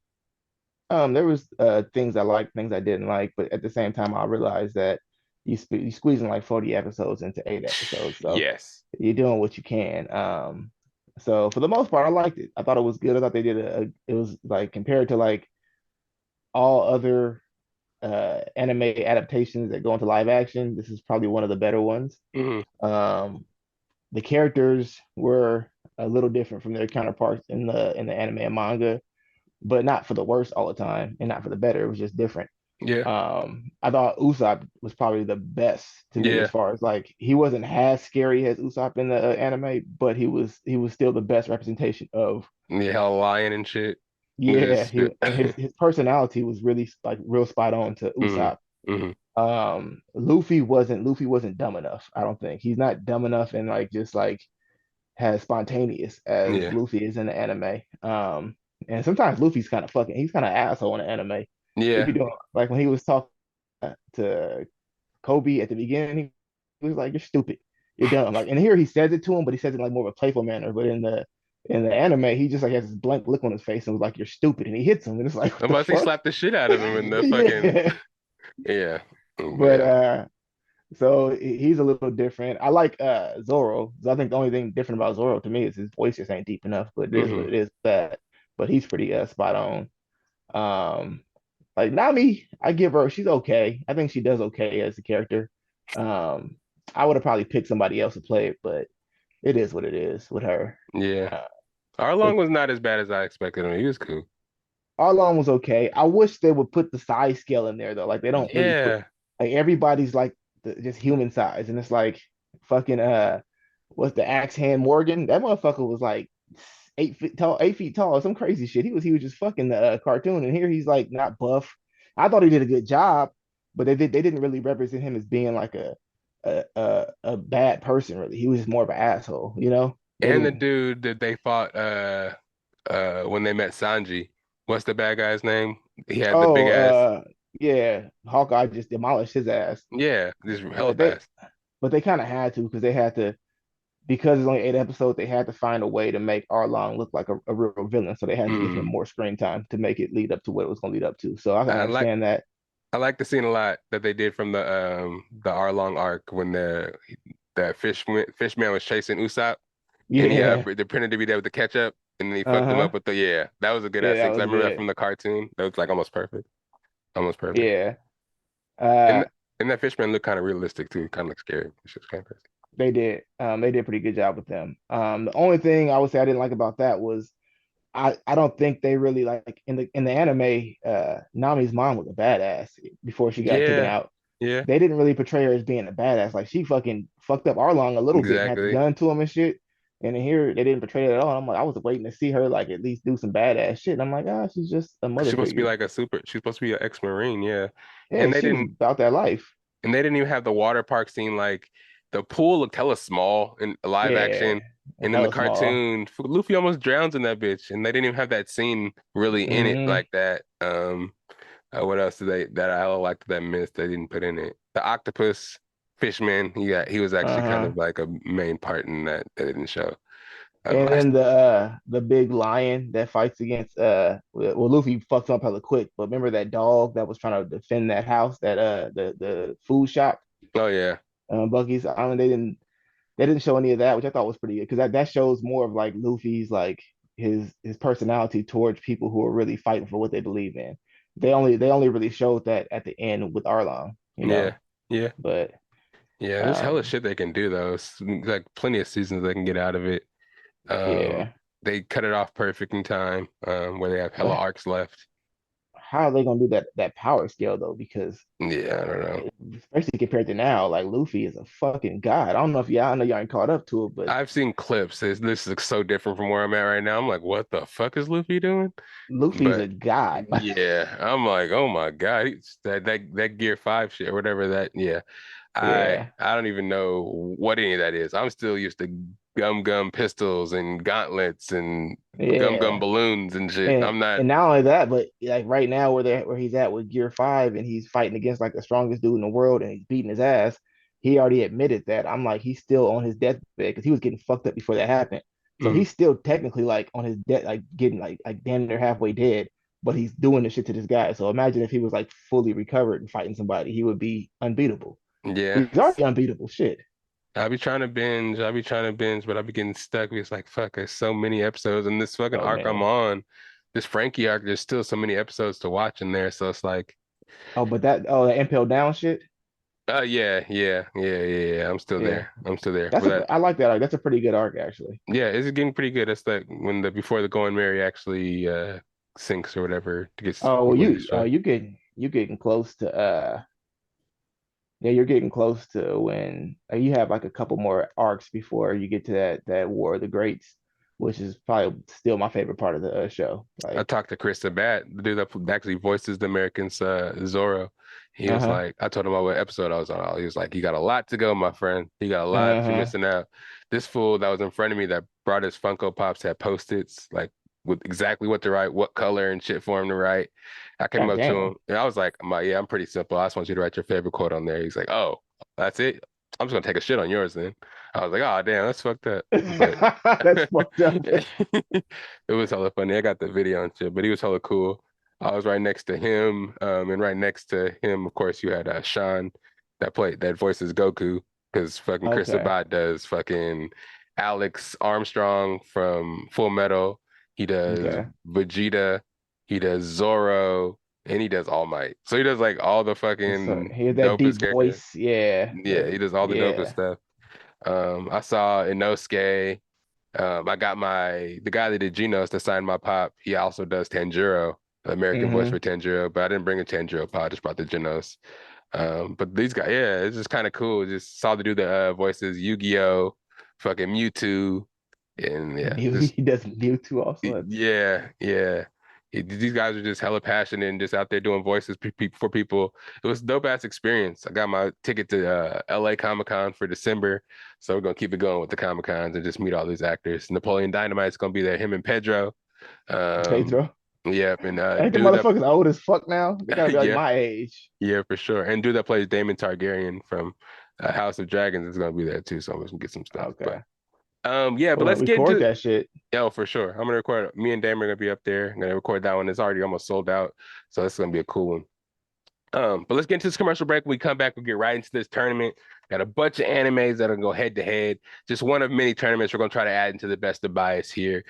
There was things I liked, things I didn't like, but at the same time, I realized that you squeezing like 40 episodes into 8 episodes, so Yes. you're doing what you can. So for the most part, I liked it. I thought it was good. I thought they did it was like compared to like all other anime adaptations that go into live action, this is probably one of the better ones. Hmm. Um, the characters were a little different from their counterparts in the anime and manga. but not for the worse all the time, and not for the better. It was just different. Yeah. I thought Usopp was probably the best to me as Yeah. far as like he wasn't as scary as Usopp in the anime, but he was still the best representation of Yeah, hell lion and shit. yeah. Just He and his personality was really like real spot on to hmm Usopp. hmm Luffy wasn't dumb enough. I don't think he's not dumb enough and like just like as spontaneous as Yeah. Luffy is in the anime. And sometimes Luffy's kind of fucking he's kind of asshole in the anime. He Yeah. be doing like when he was talking to Kobe at the beginning, he was like, "You're stupid, you're dumb." Like, and here he says it to him, but he says it like more of a playful manner. But in the anime, he just like has this blank look on his face and was like, "You're stupid," and he hits him, and it's like, "What I'm the about to say fuck?" slap the shit out of him in the fucking Yeah, yeah. but Yeah. so he's a little different. I like Zoro. I think the only thing different about Zoro to me is his voice just ain't deep enough, but it is what hmm it is. But he's pretty spot on. Um, like Nami, I give her she's okay. I think she does okay as a character. Um, I would have probably picked somebody else to play it, but it is what it is with her. Yeah. Uh, Arlong but was not as bad as I expected him. He was cool. Arlong was okay. I wish they would put the size scale in there though. Like they don't really put Yeah. like everybody's like just human size, and it's like fucking what's the axe hand Morgan? That motherfucker was like 8 feet tall, 8 feet tall, some crazy shit. He was just fucking the cartoon, and here he's like not buff. I thought he did a good job, but they didn't really represent him as being like a bad person really. He was just more of an asshole, you know. They And the didn't. dude that they fought when they met Sanji. What's the bad guy's name? He had the big Oh, ass. yeah, Hawkeye just demolished his ass, Yeah, just hella but they fast. but they kind of had to because they had to because it's only 8 episodes, they had to find a way to make Arlong look like a real villain. So they had to give him Mm. more screen time to make it lead up to what it was going to lead up to. So I can I like understand that. I like the scene a lot that they did from the Arlong arc when the fishman was chasing Usopp and he Yeah. they pretended to be there with the ketchup and then he fucked him Uh-huh. up with the yeah. That was a good Yeah, ass scene that 'cause I was remember that good. from the cartoon. That was like almost perfect. Almost perfect. Yeah. And Uh, and that fishman looked kind of realistic too, kind of like scary. It's just kind of crazy. they did. They did a pretty good job with them. The only thing I would say I didn't like about that was I don't think they really like in the anime, Nami's mom was a badass before she got taken Yeah, out. yeah, They didn't really portray her as being a badass. Like she fucking fucked up Arlong a little bit and had the exactly. gun to him and shit. And in here they didn't portray it at all. I'm like, I was waiting to see her like at least do some badass shit. And I'm like, ah, she's just a She's mother supposed to be figure. like she's supposed to be an ex-Marine, yeah. Yeah, And she was about that life. they didn't even have the water park scene like the pool looked hella small in live Yeah, action. it's And in the hella small. cartoon, Luffy almost drowns in that bitch, and they didn't even have that scene really in it Hmm. like that. What else did they that I liked that missed they didn't put in it? The octopus fishman, he was actually kind Uh-huh. of like a main part in that they didn't show. And I, then the big lion that fights against well Luffy fucks up hella quick, but remember that dog that was trying to defend that house, that the food shop, oh yeah, Bucky's Island. They didn't show any of that, which I thought was pretty good because that shows more of like Luffy's like his personality towards people who are really fighting for what they believe in. They only really showed that at the end with Arlong, you yeah, know. yeah, But yeah. There's hella um shit they can do though. It's like plenty of seasons they can get out of it. Um, yeah. they cut it off perfect in time, where they have hella But arcs left. how are they gonna do that power scale though? Because Yeah, I don't know. especially compared to now, like Luffy is a fucking god. I don't know if y'all I know y'all ain't caught up to it, but I've seen clips. This looks so different from where I'm at right now. I'm like, what the fuck is Luffy doing? Luffy's a But god. yeah, I'm like, oh my God, that Gear 5 shit or whatever that. Yeah, Yeah, I don't even know what any of that is. I'm still used to gum pistols and gauntlets and gum yeah. balloons and shit. And I'm not. and not only that, but like right now where he's at with Gear 5 and he's fighting against like the strongest dude in the world and he's beating his ass, he already admitted that. I'm like, he's still on his deathbed because he was getting fucked up before that happened. So Mm, he's still technically like on his death, like getting like damn near halfway dead, but he's doing this shit to this guy. So imagine if he was like fully recovered and fighting somebody, he would be unbeatable. yeah, He's already unbeatable. Shit. I be trying to binge. I be trying to binge, but I be getting stuck. It's like, fuck, there's so many episodes in this fucking So arc I'm many. on. This Frankie arc, there's still so many episodes to watch in there. So it's like, The Impel Down shit. yeah. I'm still Yeah. there. I'm still there. That's But a I like that arc. That's a pretty good arc actually. yeah, it's getting pretty good. That's like when the before the Going Merry actually sinks or whatever to get Oh, well, people destroyed. you getting close to yeah, you're getting close to when you have like a couple more arcs before you get to that War of the Greats, which is probably still my favorite part of the show. I Like, talked to Chris Sabat, the dude that actually voices the Americans Zorro. He was uh-huh, like, I told him about what episode I was on. He was like, you got a lot to go, my friend. You got a lot you're uh-huh. missing out. This fool that was in front of me that brought his Funko Pops had Post-its, like with exactly what to write, what color and shit for him to write. I came God up to him damn. and I was like, yeah, I'm pretty simple. I just want you to write your favorite quote on there. He's like, oh, that's it? I'm just gonna take a shit on yours then. I was like, oh damn, that's fucked up. But That's fucked up. it was hella funny. I got the video and shit, but he was hella cool. I was right next to him, and right next to him, of course, you had Sean that voices Goku, because fucking Chris Okay, Sabat does fucking Alex Armstrong from Full Metal. He does okay. Vegeta. He does Zoro, and he does All Might. So he does like all the So fucking hear that dopest deep character. voice. Yeah, Yeah, he does all the dopest yeah. stuff. I saw Inosuke. I got the guy that did Genos that signed my pop. He also does Tanjiro, the American voice Hmm. for Tanjiro, but I didn't bring a Tanjiro pop. I just brought the Genos. But these guys, yeah, it's just kind of cool. Just saw the do the voices, Yu-Gi-Oh, fucking Mewtwo, and yeah, just He does Mewtwo also. yeah, yeah. These guys are just hella passionate and just out there doing voices for people. It was a dope ass experience. I got my ticket to LA Comic Con for December, so we're gonna keep it going with the Comic Cons and just meet all these actors. Napoleon Dynamite's gonna be there. Him and Pedro. Um, Pedro. yep, and Ain't the dude that motherfuckers old as fuck now? They gotta be like yeah, my age. yeah, for sure. And dude that plays Daemon Targaryen from House of Dragons is gonna be there too. So I'm gonna get some stuff. But Okay. yeah, but Well, let's get record into that shit. yo, for sure. I'm gonna record. Me and Dame are gonna be up there. I'm gonna record that one. It's already almost sold out, so it's gonna be a cool one. But let's get into this commercial break. When we come back, we'll get right into this tournament. Got a bunch of animes that'll go head to head. Just one of many tournaments we're gonna try to add into the best of bias here.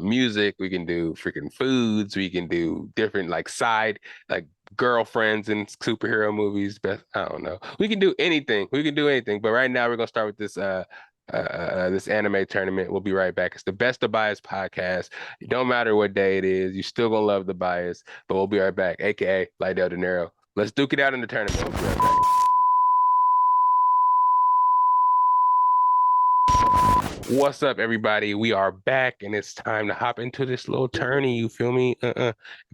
Music, we can do freaking foods, we can do different like side like girlfriends and superhero movies. Best, I don't know. We can do anything. We can do anything. But right now we're gonna start with this anime tournament. We'll be right back. It's the Best of Bias podcast. It don't matter what day it is, you still gonna love the bias. But we'll be right back, aka Lydell Dinero. Let's duke it out in the tournament. We'll be right back. What's up, everybody? We are back, and it's time to hop into this little tourney. You feel me?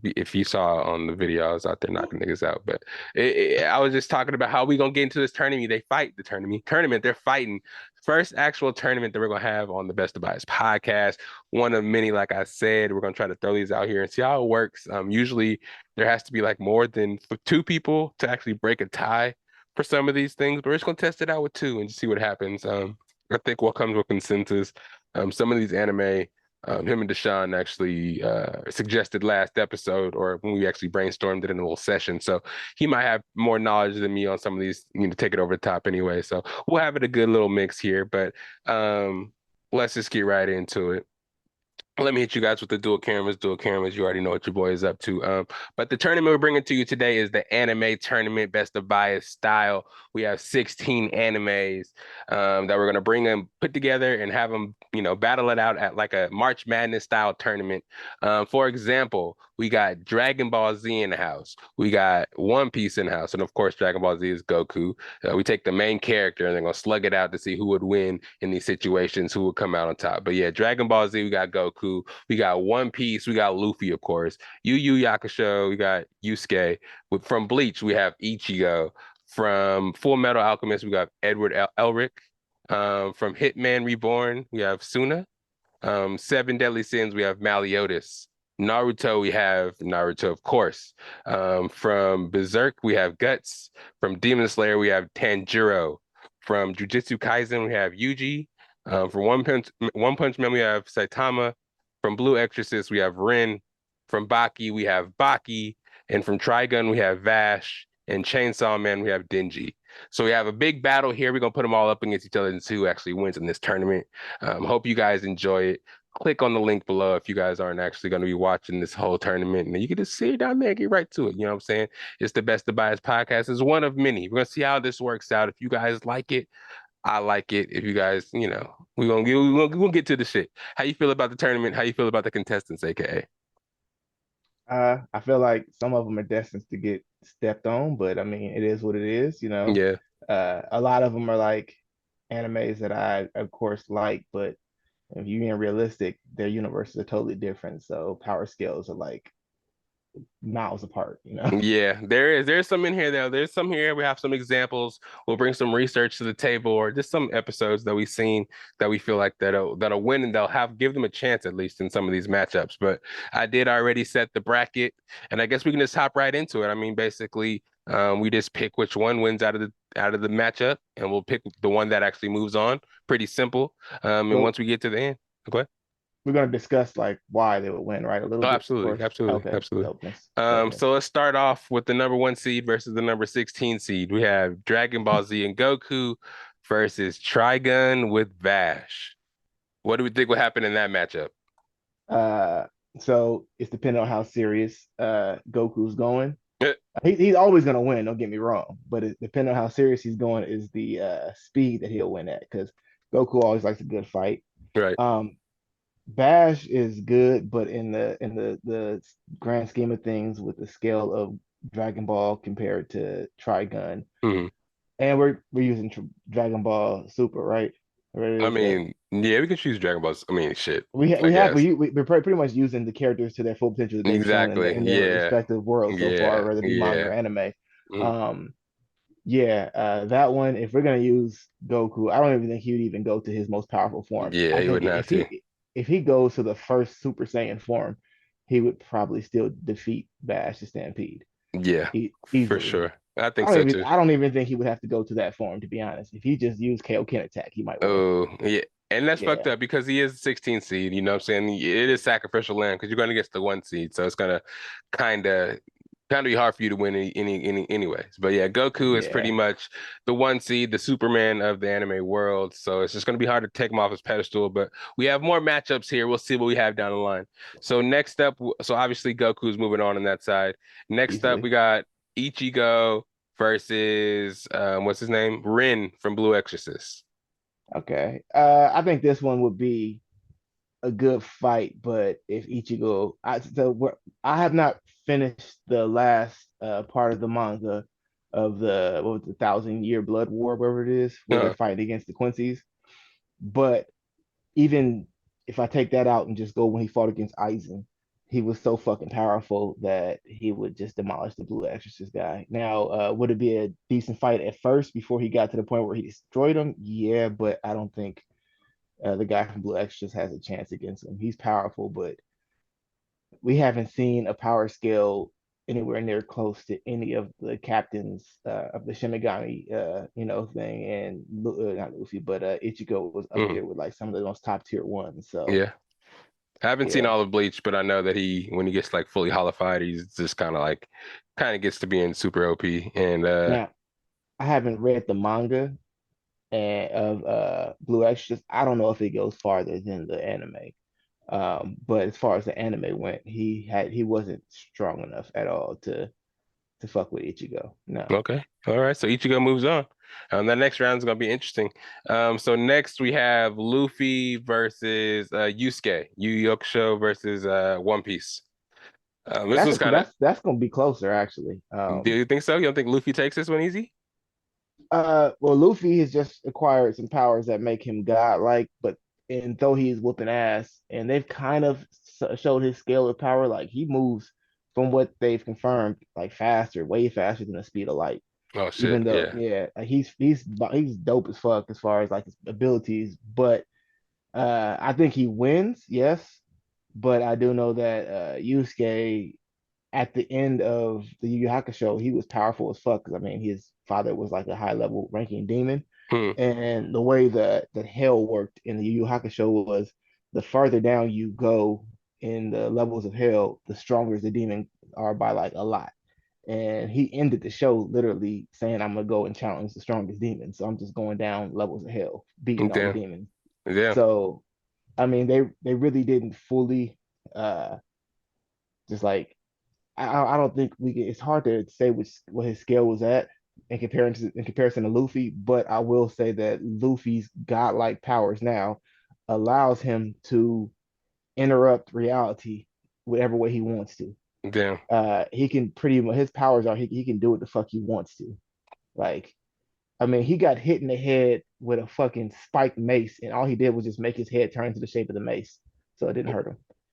If you saw on the video, I was out there knocking niggas out. But I was just talking about how we gonna get into this tournament. They fight the tournament. They're fighting. First actual tournament that we're gonna have on the Best of Bias podcast. One of many, like I said, we're gonna try to throw these out here and see how it works. Usually there has to be like more than two people to actually break a tie for some of these things, but we're just gonna test it out with two and just see what happens. I think what comes with consensus, some of these anime, him and Deshaun actually suggested last episode, or when we actually brainstormed it in a little session. So he might have more knowledge than me on some of these, take it over the top anyway. So we'll have it a good little mix here, but let's just get right into it. Let me hit you guys with the dual cameras. Dual cameras, you already know what your boy is up to. But the tournament we're bringing to you today is the anime tournament, Best of Bias style. We have 16 animes that we're gonna bring them, put together, and have them, battle it out at like a March Madness style tournament. For example, we got Dragon Ball Z in the house. We got One Piece in the house, and of course, Dragon Ball Z is Goku. We take the main character and they're gonna slug it out to see who would win in these situations, who would come out on top. But yeah, Dragon Ball Z, we got Goku. We got One Piece. We got Luffy, of course. Yu Yu Yakusho. We got Yusuke. From Bleach, we have Ichigo. From Full Metal Alchemist, we got Edward Elric. From Hitman Reborn, we have Suna. Seven Deadly Sins, we have Maliotis. Naruto, we have Naruto, of course. From Berserk, we have Guts. From Demon Slayer, we have Tanjiro. From Jujutsu Kaisen, we have Yuji. From One Punch Man, we have Saitama. From Blue Exorcist, we have Rin. From Baki, we have Baki. And from Trigun, we have Vash. And Chainsaw Man, we have Denji. So we have a big battle here. We're going to put them all up against each other and see who actually wins in this tournament. Hope you guys enjoy it. Click on the link below if you guys aren't actually going to be watching this whole tournament. And you can just see it down there, get right to it. You know what I'm saying? It's the Best of Bias podcast. It's one of many. We're going to see how this works out. If you guys like it, I like it. If you guys, we're gonna get to the shit. How you feel about the tournament? How you feel about the contestants, aka? I feel like some of them are destined to get stepped on, but I mean, it is what it is, you know. Yeah. A lot of them are like animes that I, of course, like, but if you're being realistic, their universes are totally different. So power scales are like miles apart, you know. Yeah, there's some in here though. There's some here. We have some examples. We'll bring some research to the table or just some episodes that we've seen that we feel like that'll win and they'll have give them a chance at least in some of these matchups. But I did already set the bracket and I guess we can just hop right into it. I mean, basically, we just pick which one wins out of the matchup and we'll pick the one that actually moves on. Pretty simple. And So once we get to the end, go ahead. we're gonna discuss like why they would win, right? A little Oh, bit, of absolutely, course. absolutely, Okay, absolutely. dopeness, dopeness. So let's start off with the number one seed versus the number 16 seed. We have Dragon Ball Z and Goku versus Trigun with Vash. What do we think will happen in that matchup? Uh, so it's depending on how serious Goku's going. Eh, He's always gonna win. Don't get me wrong, but it depending on how serious he's going is the speed that he'll win at. Because Goku always likes a good fight. Right. Um, Bash is good, but in the grand scheme of things, with the scale of Dragon Ball compared to Trigun, Mhm. and we're using Dragon Ball Super, right? Or I is that mean, yeah, we can choose Dragon Balls. I mean, shit, we ha I we have guess. we're pretty much using the characters to their full potential that they've shown Exactly. in their Yeah. respective worlds so far, Yeah. whether it be manga or Yeah. anime. Mhm. Um, yeah, that one. If we're gonna use Goku, I don't even think he would even go to his most powerful form. Yeah, I he think wouldn't have to. if he goes to the first Super Saiyan form, he would probably still defeat Bash the Stampede Yeah, for easily. sure. I think so too. I don't even think he would have to go to that form, to be honest. If he just used Kaioken attack, he might win. Oh, yeah. And that's fucked Yeah, up because he is 16 seed, you know what I'm saying? It is sacrificial land because you're going to get the one seed. So it's gonna kind of kind of be hard for you to win anyways. But yeah, Goku is pretty yeah, much the one seed, the Superman of the anime world. So it's just gonna be hard to take him off his pedestal. But we have more matchups here. We'll see what we have down the line. So next up, so obviously Goku's moving on that side. Next up, we easily. got Ichigo versus what's his name? Rin from Blue Exorcist. Okay. I think this one would be a good fight, but if Ichigo, I have not finished the last part of the manga of the what was the Thousand Year Blood War, wherever it is, where they're Uh, fighting against the Quincy's. But even if I take that out and just go when he fought against Aizen, he was so fucking powerful that he would just demolish the Blue Exorcist guy. Now, would it be a decent fight at first before he got to the point where he destroyed him? Yeah, but I don't think the guy from Blue Extras has a chance against him. He's powerful, but we haven't seen a power scale anywhere near close to any of the captains of the Shinigami, thing. And not Luffy, but Ichigo was up mhm. there with like some of the most top tier ones. So Yeah. I haven't seen yeah. all of Bleach, but I know that when he gets like fully hollified, he's just kind of gets to being super OP. And Now I haven't read the manga of Blue Extras. I don't know if it goes farther than the anime. But as far as the anime went, he wasn't strong enough at all to fuck with Ichigo. No. okay, all right. So Ichigo moves on. The next round is gonna be interesting. So next we have Luffy versus Yusuke, Yu Yu Hakusho versus One Piece. This That's was a kind of. that's gonna be closer actually. Do you think so? You don't think Luffy takes this one easy? Well, Luffy has just acquired some powers that make him godlike, but and though he's whooping ass, and they've kind of showed his scale of power, like he moves from what they've confirmed, like faster, way faster than the speed of light. Oh shit, Even though, yeah. yeah, like he's dope as fuck as far as like his abilities, but I think he wins, yes, but I do know that Yusuke at the end of the Yu Yu Hakusho, he was powerful as fuck. 'Cause, I mean, his father was like a high level ranking demon, Hmm. and the way that hell worked in the Yu Yu Hakusho was the farther down you go in the levels of hell, the stronger the demon are by like a lot. And he ended the show literally saying, "I'm gonna go and challenge the strongest demon." So I'm just going down levels of hell, beating all the Damn. demons. Yeah. So I mean, they really didn't fully uh just like I don't think we can, it's hard to say what his scale was at in comparison to Luffy, but I will say that Luffy's godlike powers now allows him to interrupt reality whatever way he wants to. Damn. He can pretty much his powers are he can do what the fuck he wants to. Like, I mean, he got hit in the head with a fucking spiked mace, and all he did was just make his head turn to the shape of the mace, so it didn't hurt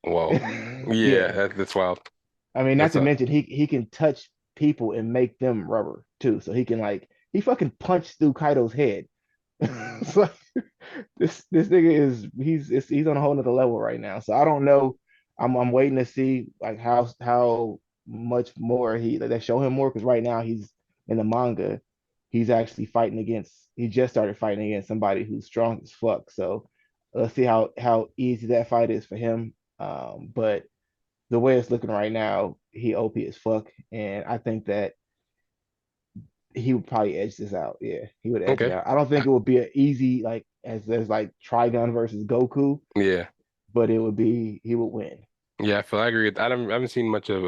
Whoa. him. Yeah, Yeah, that's wild. I mean, not That's to a mention he can touch people and make them rubber too, so he can like he fucking punched through Kaido's head. It's like this nigga is he's on a whole nother level right now. So I don't know. I'm waiting to see like how much more they show him more because right now he's in the manga. He's actually fighting against. He just started fighting against somebody who's strong as fuck. So let's see how easy that fight is for him. But the way it's looking right now, he OP as fuck, and I think that he would probably edge this out. Yeah, he would edge it okay. out. I don't think it would be an easy like as there's like Trigun versus Goku, Yeah. but it would be he would win. Yeah, I agree. I haven't seen much of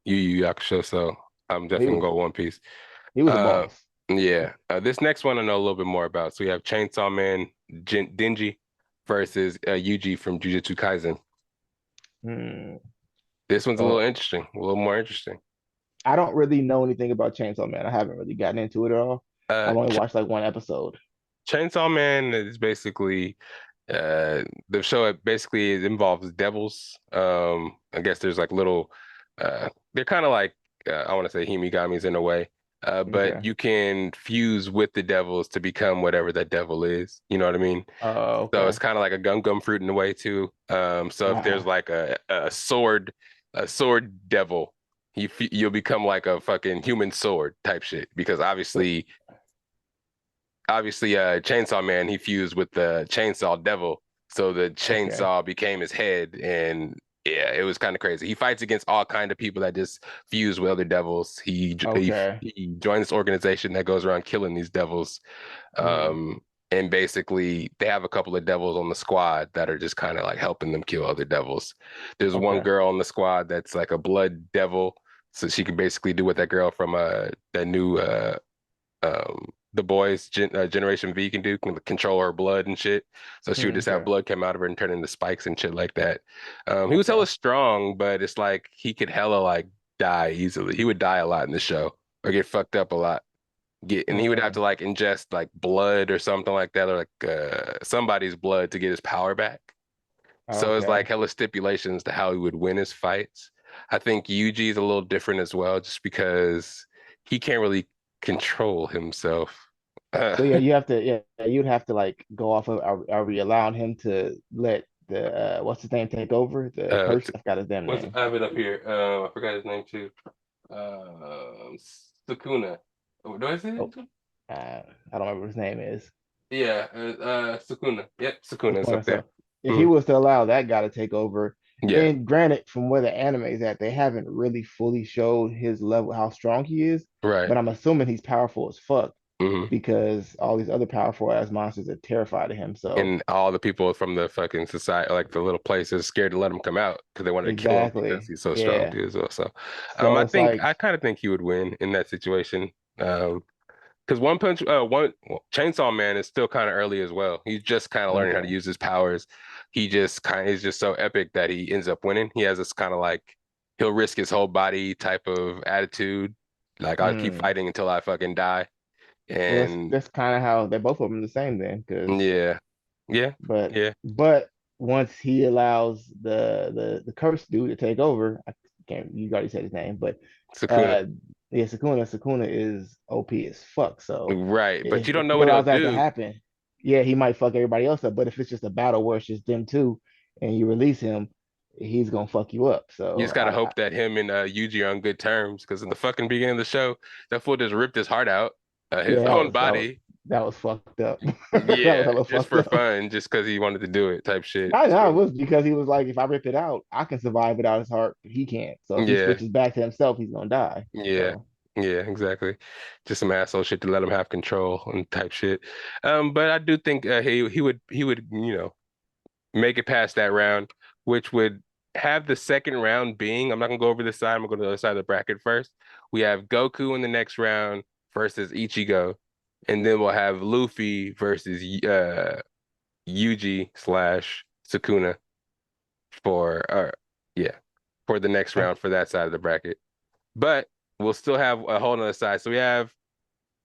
Yu Yu Hakusho, so I'm He definitely was gonna go One Piece. he was a Uh boss. yeah. This next one I know a little bit more about. So we have Chainsaw Man Denji versus Yuji from Jujutsu Kaisen. Hmm. This one's a little Well, interesting, a little more interesting. I don't really know anything about Chainsaw Man. I haven't really gotten into it at all. Uh I've only Ch watched like one episode. Chainsaw Man is basically the show basically it involves devils. I guess there's like little they're kind of like I want to say himigamis in a way. But Okay. you can fuse with the devils to become whatever that devil is. You know what I mean? So it's Okay. kind of like a gum fruit in a way too. So if there's Uh, like a sword devil, you'll become like a fucking human sword type shit because obviously Chainsaw Man he fused with the Chainsaw Devil, so the okay. chainsaw became his head, and yeah, it was kind of crazy. He fights against all kind of people that just fuse with other devils. Okay. He joined this organization that goes around killing these devils. Mm, Um, and basically they have a couple of devils on the squad that are just kind of like helping them kill other devils. There's one okay. girl on the squad that's like a blood devil, so she can basically do what that girl from that new the boys Generation V can control her blood and shit. So she would just have Okay. blood come out of her and turn into spikes and shit like that. He was hella Okay. strong, but it's like he could hella like die easily. He would die a lot in the show or get fucked up a lot. And he would have Mm, to like ingest like blood or something like that, or like somebody's blood to get his power back. So it's like okay. hella stipulations to how he would win his fights. I think Yuji is a little different as well, just because he can't really control himself. So yeah, you have to yeah, you'd have to like go off of are we allowing him to let the what's his name take over? The Uh, person I forgot his damn what's name. I have it up here? I forgot his name too. Sukuna. Oh, do I say Oh, it? I don't remember what his name is. Yeah, Sukuna. Yep, The Sukuna is corner. up there. So if he Mhm. was to allow that guy to take over, Yeah, and granted, from where the anime is at, they haven't really fully showed his level, how strong he is. right. But I'm assuming he's powerful as fuck Hmm. because all these other powerful ass monsters are terrified of him. So And all the people from the fucking society, like the little places, scared to let him come out because they wanted to kill him because exactly, he's so strong yeah. too as well. So, So it's like, I kind of think he would win in that situation. Because One Punch, Chainsaw Man is still kind of early as well. He's just kind of learning how to okay, use his powers. He just kind of is just so epic that he ends up winning. He has this kind of like he'll risk his whole body type of attitude. Like I'll keep mm. fighting until I fucking die. Well, that's And that's kind of how they're both of them the same then, because yeah, yeah, but yeah, but once he allows the cursed dude to take over, I can't you already said his name, but Sukuna. uh yeah, Sukuna is OP as fuck. So Right, but you if don't know he what he'll allows that to do. happen, yeah, he might fuck everybody else up. But if it's just a battle where it's just them two and you release him, he's gonna fuck you up. You So just gotta hope that him and Yuji are on good terms because in the fucking beginning of the show, that fool just ripped his heart out, yeah, his own body. that was fucked up. That was Yeah, hella just fucked for up. fun, just because he wanted to do it, type shit. I know it So was because he was like, if I rip it out, I can survive without his heart, but he can't. So if he yeah, switches back to himself, he's gonna die. yeah, So yeah, exactly. Just some asshole shit to let him have control and type shit. But I do think he would make it past that round, which would have the second round being, I'm not gonna go over this side, I'm gonna go to the other side of the bracket first. We have Goku in the next round versus Ichigo, and then we'll have Luffy versus Yuji slash Sukuna for yeah. for the next round for that side of the bracket. But we'll still have a whole nother side. So we have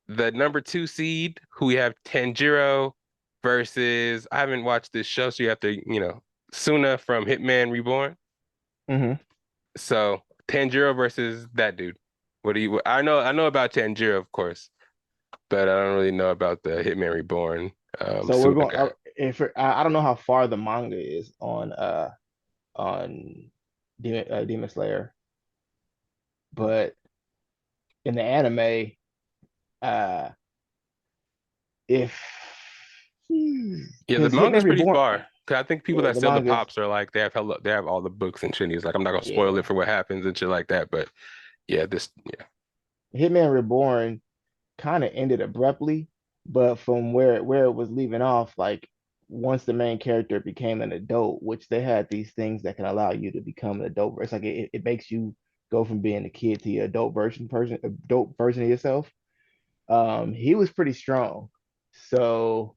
the number 2 seed, who we have Tanjiro versus, I haven't watched this show, so you have to, Suna from Hitman Reborn. Mm-hmm. So Tanjiro versus that dude. I know about Tanjiro, of course, but I don't really know about the Hitman Reborn So we're Suna going. guy. I don't know how far the manga is on Demon Slayer, but in the anime, uh, if Yeah, the because Hitman manga's pretty Reborn, far. 'Cause I think people yeah, that the sell the manga's pops are like they have all the books and shit. He's like, I'm not gonna spoil it yeah, for what happens and shit like that. But yeah, Hitman Reborn kind of ended abruptly, but from where it was leaving off, like once the main character became an adult, which they had these things that can allow you to become an adult. It's like it makes you go from being a kid to your adult version of yourself. He was pretty strong, so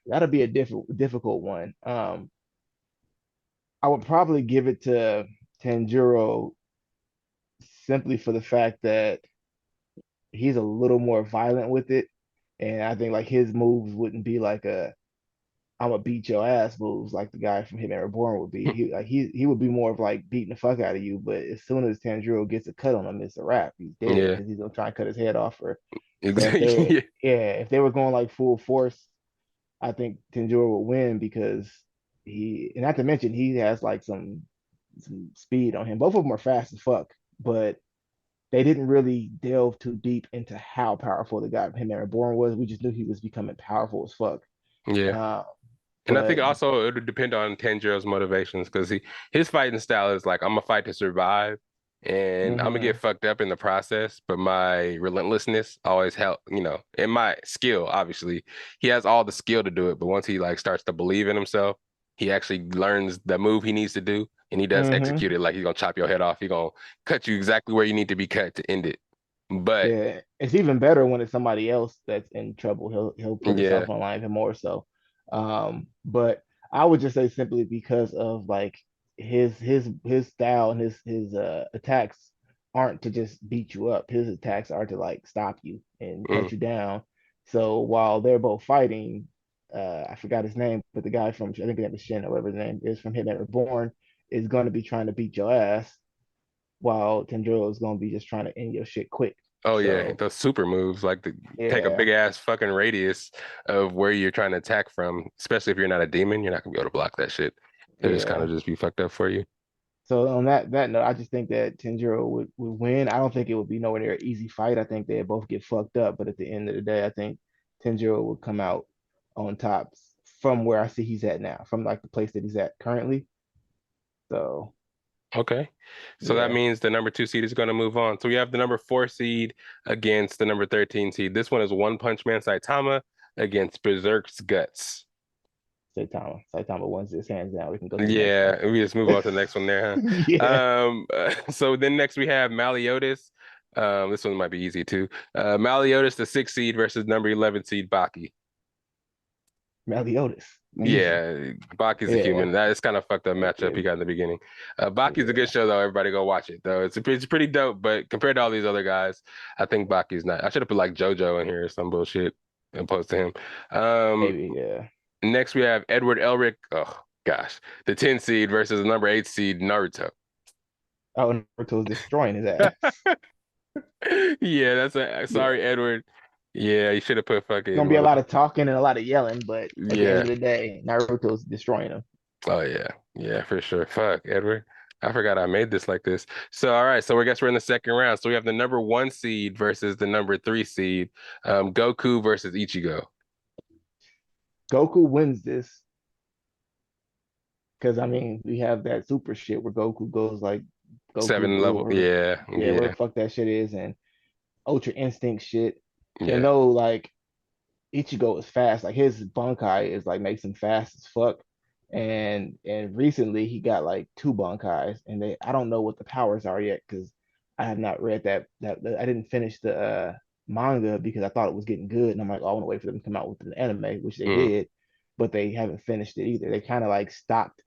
that'll be a difficult one. I would probably give it to Tanjiro simply for the fact that he's a little more violent with it. And I think like his moves wouldn't be like a I'm gonna beat your ass moves like the guy from Hitman Reborn would be. yeah, He would be more of like beating the fuck out of you. But as soon as Tanjiro gets a cut on him, it's a wrap. He's dead yeah, because he's gonna try and cut his head off. So if they exactly. if they were going like full force, I think Tanjiro would win because and not to mention he has like some speed on him. Both of them are fast as fuck, but they didn't really delve too deep into how powerful the guy from Hitman Reborn was. We just knew he was becoming powerful as fuck. Yeah. Uh, And I think but also it would depend on Tanjiro's motivations because his fighting style is like I'm gonna fight to survive and I'm gonna get mhm, fucked up in the process, but my relentlessness always help, and my skill, obviously. He has all the skill to do it, but once he like starts to believe in himself, he actually learns the move he needs to do and he does mhm, execute it like he's gonna chop your head off. He's gonna cut you exactly where you need to be cut to end it. But yeah, it's even better when it's somebody else that's in trouble. He'll put yeah, himself on line even more so. But I would just say simply because of like his style and his attacks aren't to just beat you up. His attacks are to like stop you and mm, cut you down. So while they're both fighting, I forgot his name, but the guy from I think his name is Shin or whatever his name is from Hitman Reborn is going to be trying to beat your ass while Tendril is going to be just trying to end your shit quick. oh yeah, So those super moves like take a yeah, big ass fucking radius of where you're trying to attack from, especially if you're not a demon, you're not gonna be able to block that shit. It'll just kind yeah. of just be fucked up for you. So on that note, I just think that Tenjiro would win. I don't think it would be nowhere near an easy fight. I think they both get fucked up, but at the end of the day, I think Tenjiro would come out on top from where I see he's at now, from like the place that he's at currently. So Okay. So that yeah, means the number 2 seed is going to move on. So we have the number 4 seed against the number 13 seed. This one is One Punch Man Saitama against Berserk's Guts. Saitama wins this hands down. We can go to the next one. Yeah, we just move on to the next one there, huh? Yeah, So then next we have Maliotis. This one might be easy too. Maliotis, the 6 seed versus number 11 seed Baki. Meliodas, easy. Yeah, Baki's a Yeah, human. That is kind of fucked up matchup yeah, he got in the beginning. Baki's a good yeah. show though. Everybody go watch it though. It's pretty dope. But compared to all these other guys, I think Baki's not. I should have put like JoJo in here or some bullshit opposed to him. Um, Maybe, yeah. Next we have Edward Elric. Oh gosh, the 10 seed versus the number 8 seed Naruto. Oh, Naruto's destroying his ass. Yeah, that's a Yeah. sorry, Edward. Yeah, you should have put fucking Gonna be a lot motherfucker. of talking and a lot of yelling, but at the end Yeah. of the day, Naruto's destroying him. Oh yeah, yeah, for sure. Fuck, Edward. I forgot I made this like this. So all right, so I guess we're in the second round. So we have the number 1 seed versus the number 3 seed, Goku versus Ichigo. Goku wins this because I mean we have that super shit where Goku goes like Goku 7 Blue level. or Yeah, yeah, whatever yeah, the fuck that shit is, and Ultra Instinct shit. And yeah. though like Ichigo is fast, like his Bankai is like makes him fast as fuck. And recently he got like two Bankais, and they I don't know what the powers are yet because I have not read that I didn't finish the manga because I thought it was getting good, and I'm like, oh, I want to wait for them to come out with an anime, which they Mm, did, but they haven't finished it either. They kind of like stopped.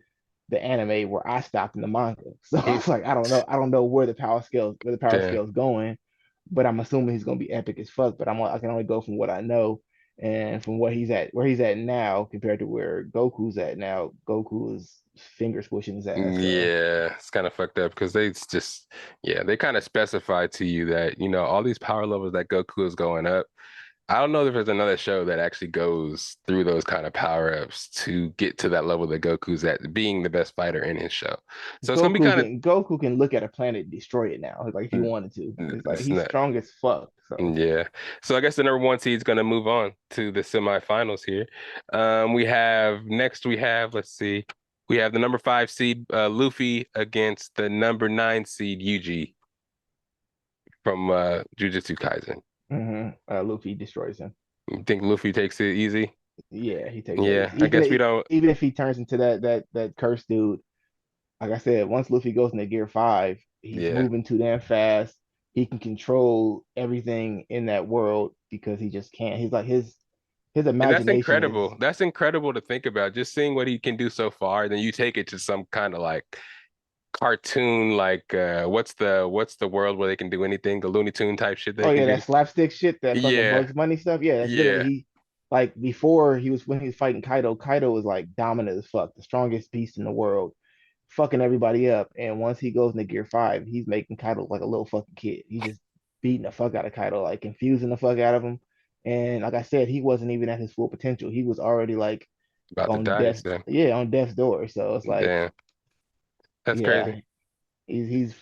the anime where I stopped in the manga. So it's like I don't know where the power Damn. scale's going, but I'm assuming he's gonna be epic as fuck. But I can only go from what I know and from where he's at now compared to where Goku's at now. Goku is finger squishing his ass. So Yeah, it's kind of fucked up because they kind of specify to you that, all these power levels that Goku is going up. I don't know if there's another show that actually goes through those kind of power-ups to get to that level that Goku's at, being the best fighter in his show. So it's gonna be kind of Goku can look at a planet and destroy it now. Like if he wanted to. It's like it's he's not, strong as fuck. So yeah. So I guess the number one seed is gonna move on to the semifinals here. Let's see, we have the number 5 seed Luffy against the number 9 seed Yuji from Jujutsu Kaisen. Luffy destroys him. You think Luffy takes it easy? Yeah, he takes that Yeah, easy. I guess we don't. Even if he turns into that cursed dude, like I said, once Luffy goes into Gear 5, he's Yeah. moving too damn fast. He can control everything in that world because he just can't. He's like his And that's imagination is. incredible. That's incredible to think about. Just seeing what he can do so far, then you take it to some kind of like cartoon, like what's the world where they can do anything, the Looney Tune type shit Oh they can yeah, do. that slapstick shit, that fucking Yeah, Bugs Bunny stuff. Yeah, that's literally yeah. he. Like before when he was fighting Kaido, Kaido was like dominant as fuck, the strongest beast in the world, fucking everybody up. And once he goes into Gear 5, he's making Kaido like a little fucking kid. He's just beating the fuck out of Kaido, like confusing the fuck out of him. And like I said, he wasn't even at his full potential. He was already like About to die, you said. on death's door. So it's like, Damn, that's yeah, crazy. he's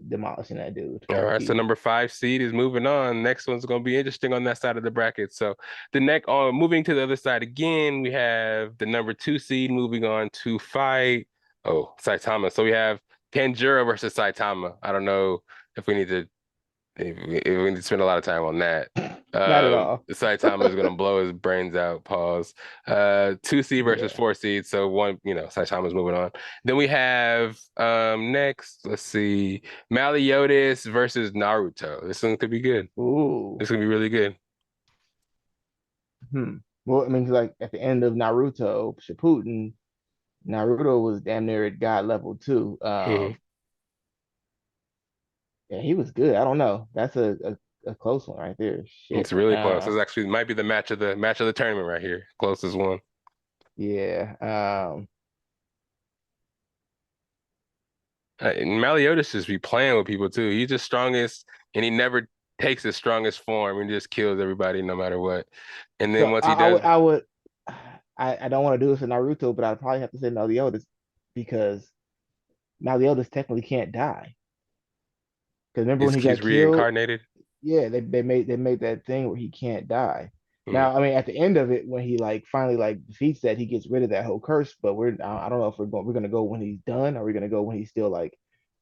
demolishing that dude. All Like right, so he's number 5 seed is moving on. Next one's gonna be interesting on that side of the bracket. So the next on moving to the other side again, we have the number 2 seed moving on to fight Saitama. So we have Tanjiro versus Saitama. I don't know if we need to if we need to spend a lot of time on that. not at all. Saitama is gonna blow his brains out. Pause. 2 seed versus Yeah. 4 seed. So one, Saitama's moving on. Then we have next, let's see, Meliodas versus Naruto. This one could be good. Ooh. This could be really good. Hmm. Well, I mean, like at the end of Naruto Shippuden, Naruto was damn near at God level too. Mhm. Yeah, he was good. I don't know. That's a close one right there. It's Shit. really close. This actually might be the match of the tournament right here. Closest one. Yeah. And Meliodas just be playing with people too. He's the strongest, and he never takes his strongest form and just kills everybody no matter what. And then So once he does, I would I don't want to do this in Naruto, but I'd probably have to say Meliodas because Meliodas technically can't die. Because remember when he got he's killed? reincarnated. Yeah, they made that thing where he can't die. Hmm. Now, I mean, at the end of it, when he like finally like defeats that, he gets rid of that whole curse. But I don't know if we're gonna go when he's done, or we're gonna go when he's still like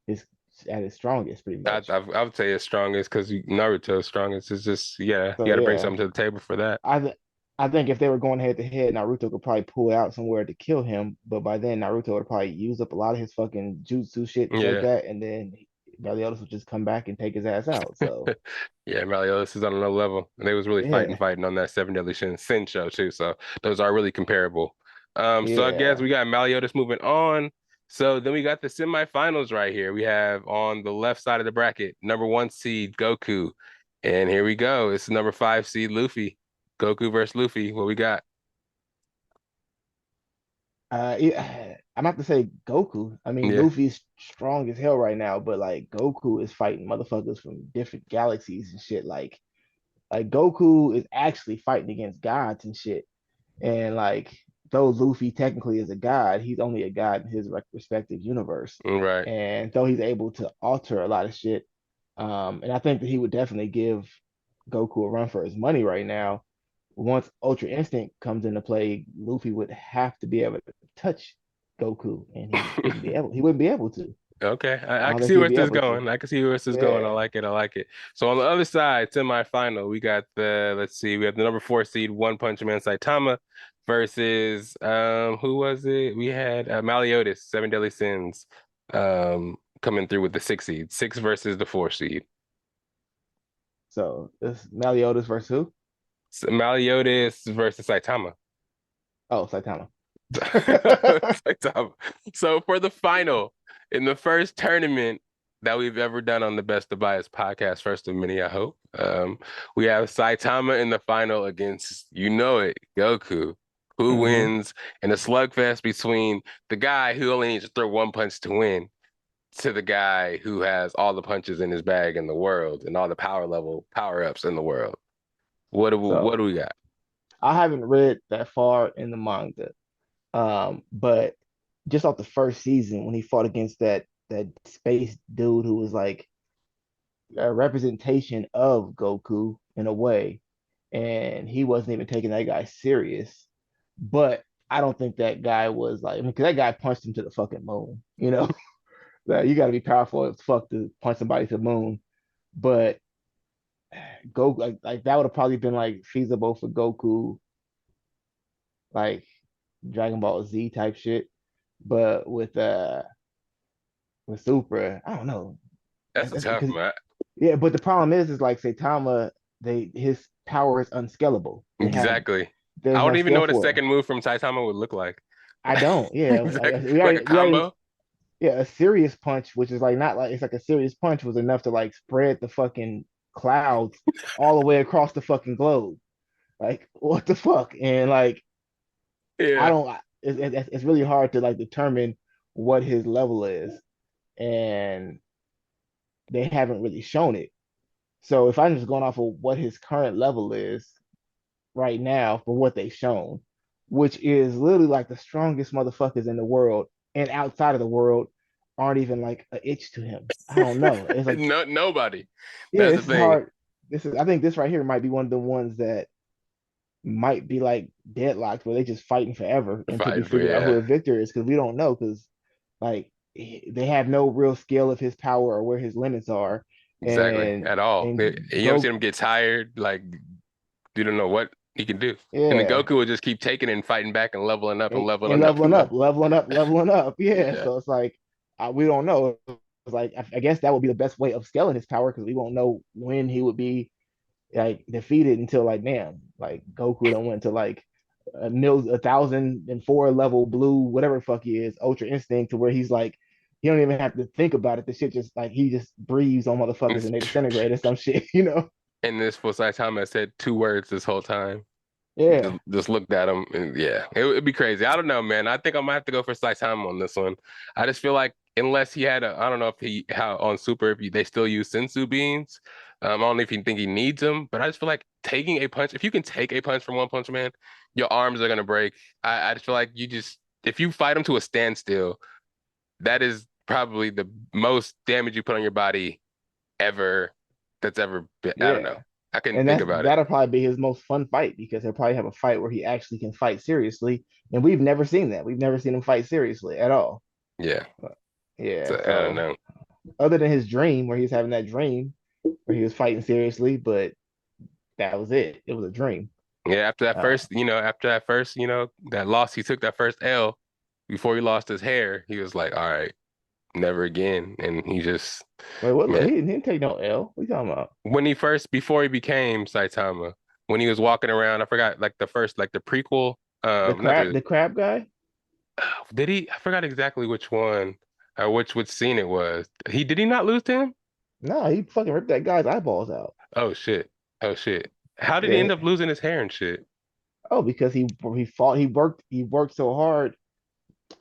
his at his strongest, pretty much. I would say his strongest because Naruto's strongest is just you So got to bring yeah, something to the table for that. I th I think if they were going head to head, Naruto could probably pull out somewhere to kill him. But by then, Naruto would probably use up a lot of his fucking jutsu shit like Yeah. that, and then Meliodas would just come back and take his ass out. So Yeah, Meliodas is on another level. And they was really yeah, fighting on that Seven Deadly Sin show too. So those are really comparable. So I guess yeah. we got Meliodas moving on. So then we got the semifinals right here. We have on the left side of the bracket, number 1 seed Goku. And here we go. It's number 5 seed Luffy. Goku versus Luffy. What we got? I'm have to say Goku. I mean, Yeah. Luffy's strong as hell right now, but like Goku is fighting motherfuckers from different galaxies and shit. Like Goku is actually fighting against gods and shit. And like though Luffy technically is a god, he's only a god in his respective universe. Right. And though he's able to alter a lot of shit, and I think that he would definitely give Goku a run for his money right now. Once Ultra Instinct comes into play, Luffy would have to be able to touch Goku, and he wouldn't be able to. Okay, I I don't can think see he'd where be this is able to. going. I can see where this is going. I Yeah. like it. I like it. So on the other side, semifinal, we got let's see, we have the number 4 seed One Punch Man Saitama versus who was it? We had Meliodas, Seven Deadly Sins, coming through with the 6 seed, 6 versus the 4 seed. So it's Meliodas versus who? So Meliodas versus Saitama. Oh, Saitama. Saitama. So for the final, in the first tournament that we've ever done on the Best of Bias podcast, first of many, I hope. We have Saitama in the final against, you know it, Goku, who Hmm. wins in a slugfest between the guy who only needs to throw one punch to win to the guy who has all the punches in his bag in the world and all the power ups in the world. What do So we got? I haven't read that far in the manga. But just off the first season when he fought against that space dude who was like a representation of Goku in a way, and he wasn't even taking that guy serious. But I don't think that guy was like, I mean, because that guy punched him to the fucking moon, you know? That you got to be powerful as fuck to punch somebody to the moon. But go like that would have probably been like feasible for Goku, like Dragon Ball Z type shit. But with Super, I don't know. That's a That's tough because one. yeah, but the problem is like Saitama, his power is unscalable. Exactly. I There's no wouldn't even know scale what a for it. second move from Saitama would look like. I don't. Yeah, Exactly. we Like a already combo. yeah, a serious punch, which is like not like it's like a serious punch was enough to like spread the fucking clouds all the way across the fucking globe. Like what the fuck? And like I Yeah. don't. It's really hard to like determine what his level is, and they haven't really shown it. So if I'm just going off of what his current level is right now for what they've shown, which is literally like the strongest motherfuckers in the world and outside of the world aren't even like an itch to him. I don't know. It's like, No, nobody. yeah, That's the this is thing. hard. I think this right here might be one of the ones that might be like deadlocked where they just fighting forever until we Fight for figure out who yeah. the victor is because we don't know because like they have no real scale of his power or where his limits are Exactly. and At all. and You ever see go him get tired? Like you don't know what he can do. And then yeah Goku would just keep taking it and fighting back and leveling up and and leveling up and leveling. leveling up yeah Yeah. so it's like we don't know it's like I guess that would be the best way of scaling his power because we won't know when he would be like defeated until like damn like Goku done went to like 1,004 level blue, whatever the fuck he is, Ultra Instinct, to where he's like, he don't even have to think about it. The shit just like he just breathes on motherfuckers and they disintegrate or some shit, you know? And this for Saitama said two words this whole time. Yeah. Just looked at him and yeah, it'd be crazy. I don't know, man. I think I might have to go for Saitama on this one. I just feel like unless he had I don't know if he how on Super they still use sensu beans. I don't know if you think he needs them, but I just feel like taking a punch. If you can take a punch from One Punch Man, your arms are gonna break. I just feel like if you fight him to a standstill, that is probably the most damage you put on your body ever that's ever been. I don't know. Yeah. I couldn't And think about it. that'll probably be his most fun fight because he'll probably have a fight where he actually can fight seriously. And we've never seen that. We've never seen him fight seriously at all. Yeah. Yeah. So I don't So know. other than his dream where he was having that dream where he was fighting seriously, but that was it. It was a dream. Yeah, Uh, after that first, that loss, he took that first L before he lost his hair. He was like, all right, never again. And he just, Wait, what? man, He didn't take no L. What you talking about? before he became Saitama, when he was walking around, I forgot, like the first, like the prequel, not the, The crab guy? did he? I forgot exactly which one or which scene it was. Did he not lose to him? No, he fucking ripped that guy's eyeballs out. Oh shit. Oh shit. How did he Yeah. end up losing his hair and shit? Oh, because he worked so hard.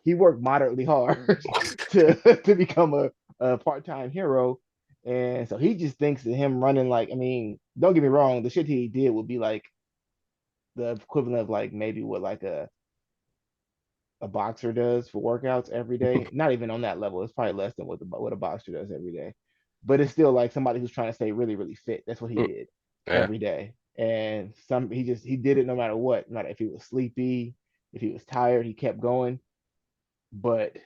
He worked moderately hard to become a part-time hero. And so he just thinks that him running like, I mean, don't get me wrong, the shit he did would be like the equivalent of like maybe what like a boxer does for workouts every day. Not even on that level. It's probably less than what a boxer does every day. But it's still like somebody who's trying to stay really, really fit. That's what he did Yeah. every day. And he did it no matter what. No matter if he was sleepy, if he was tired, he kept going. But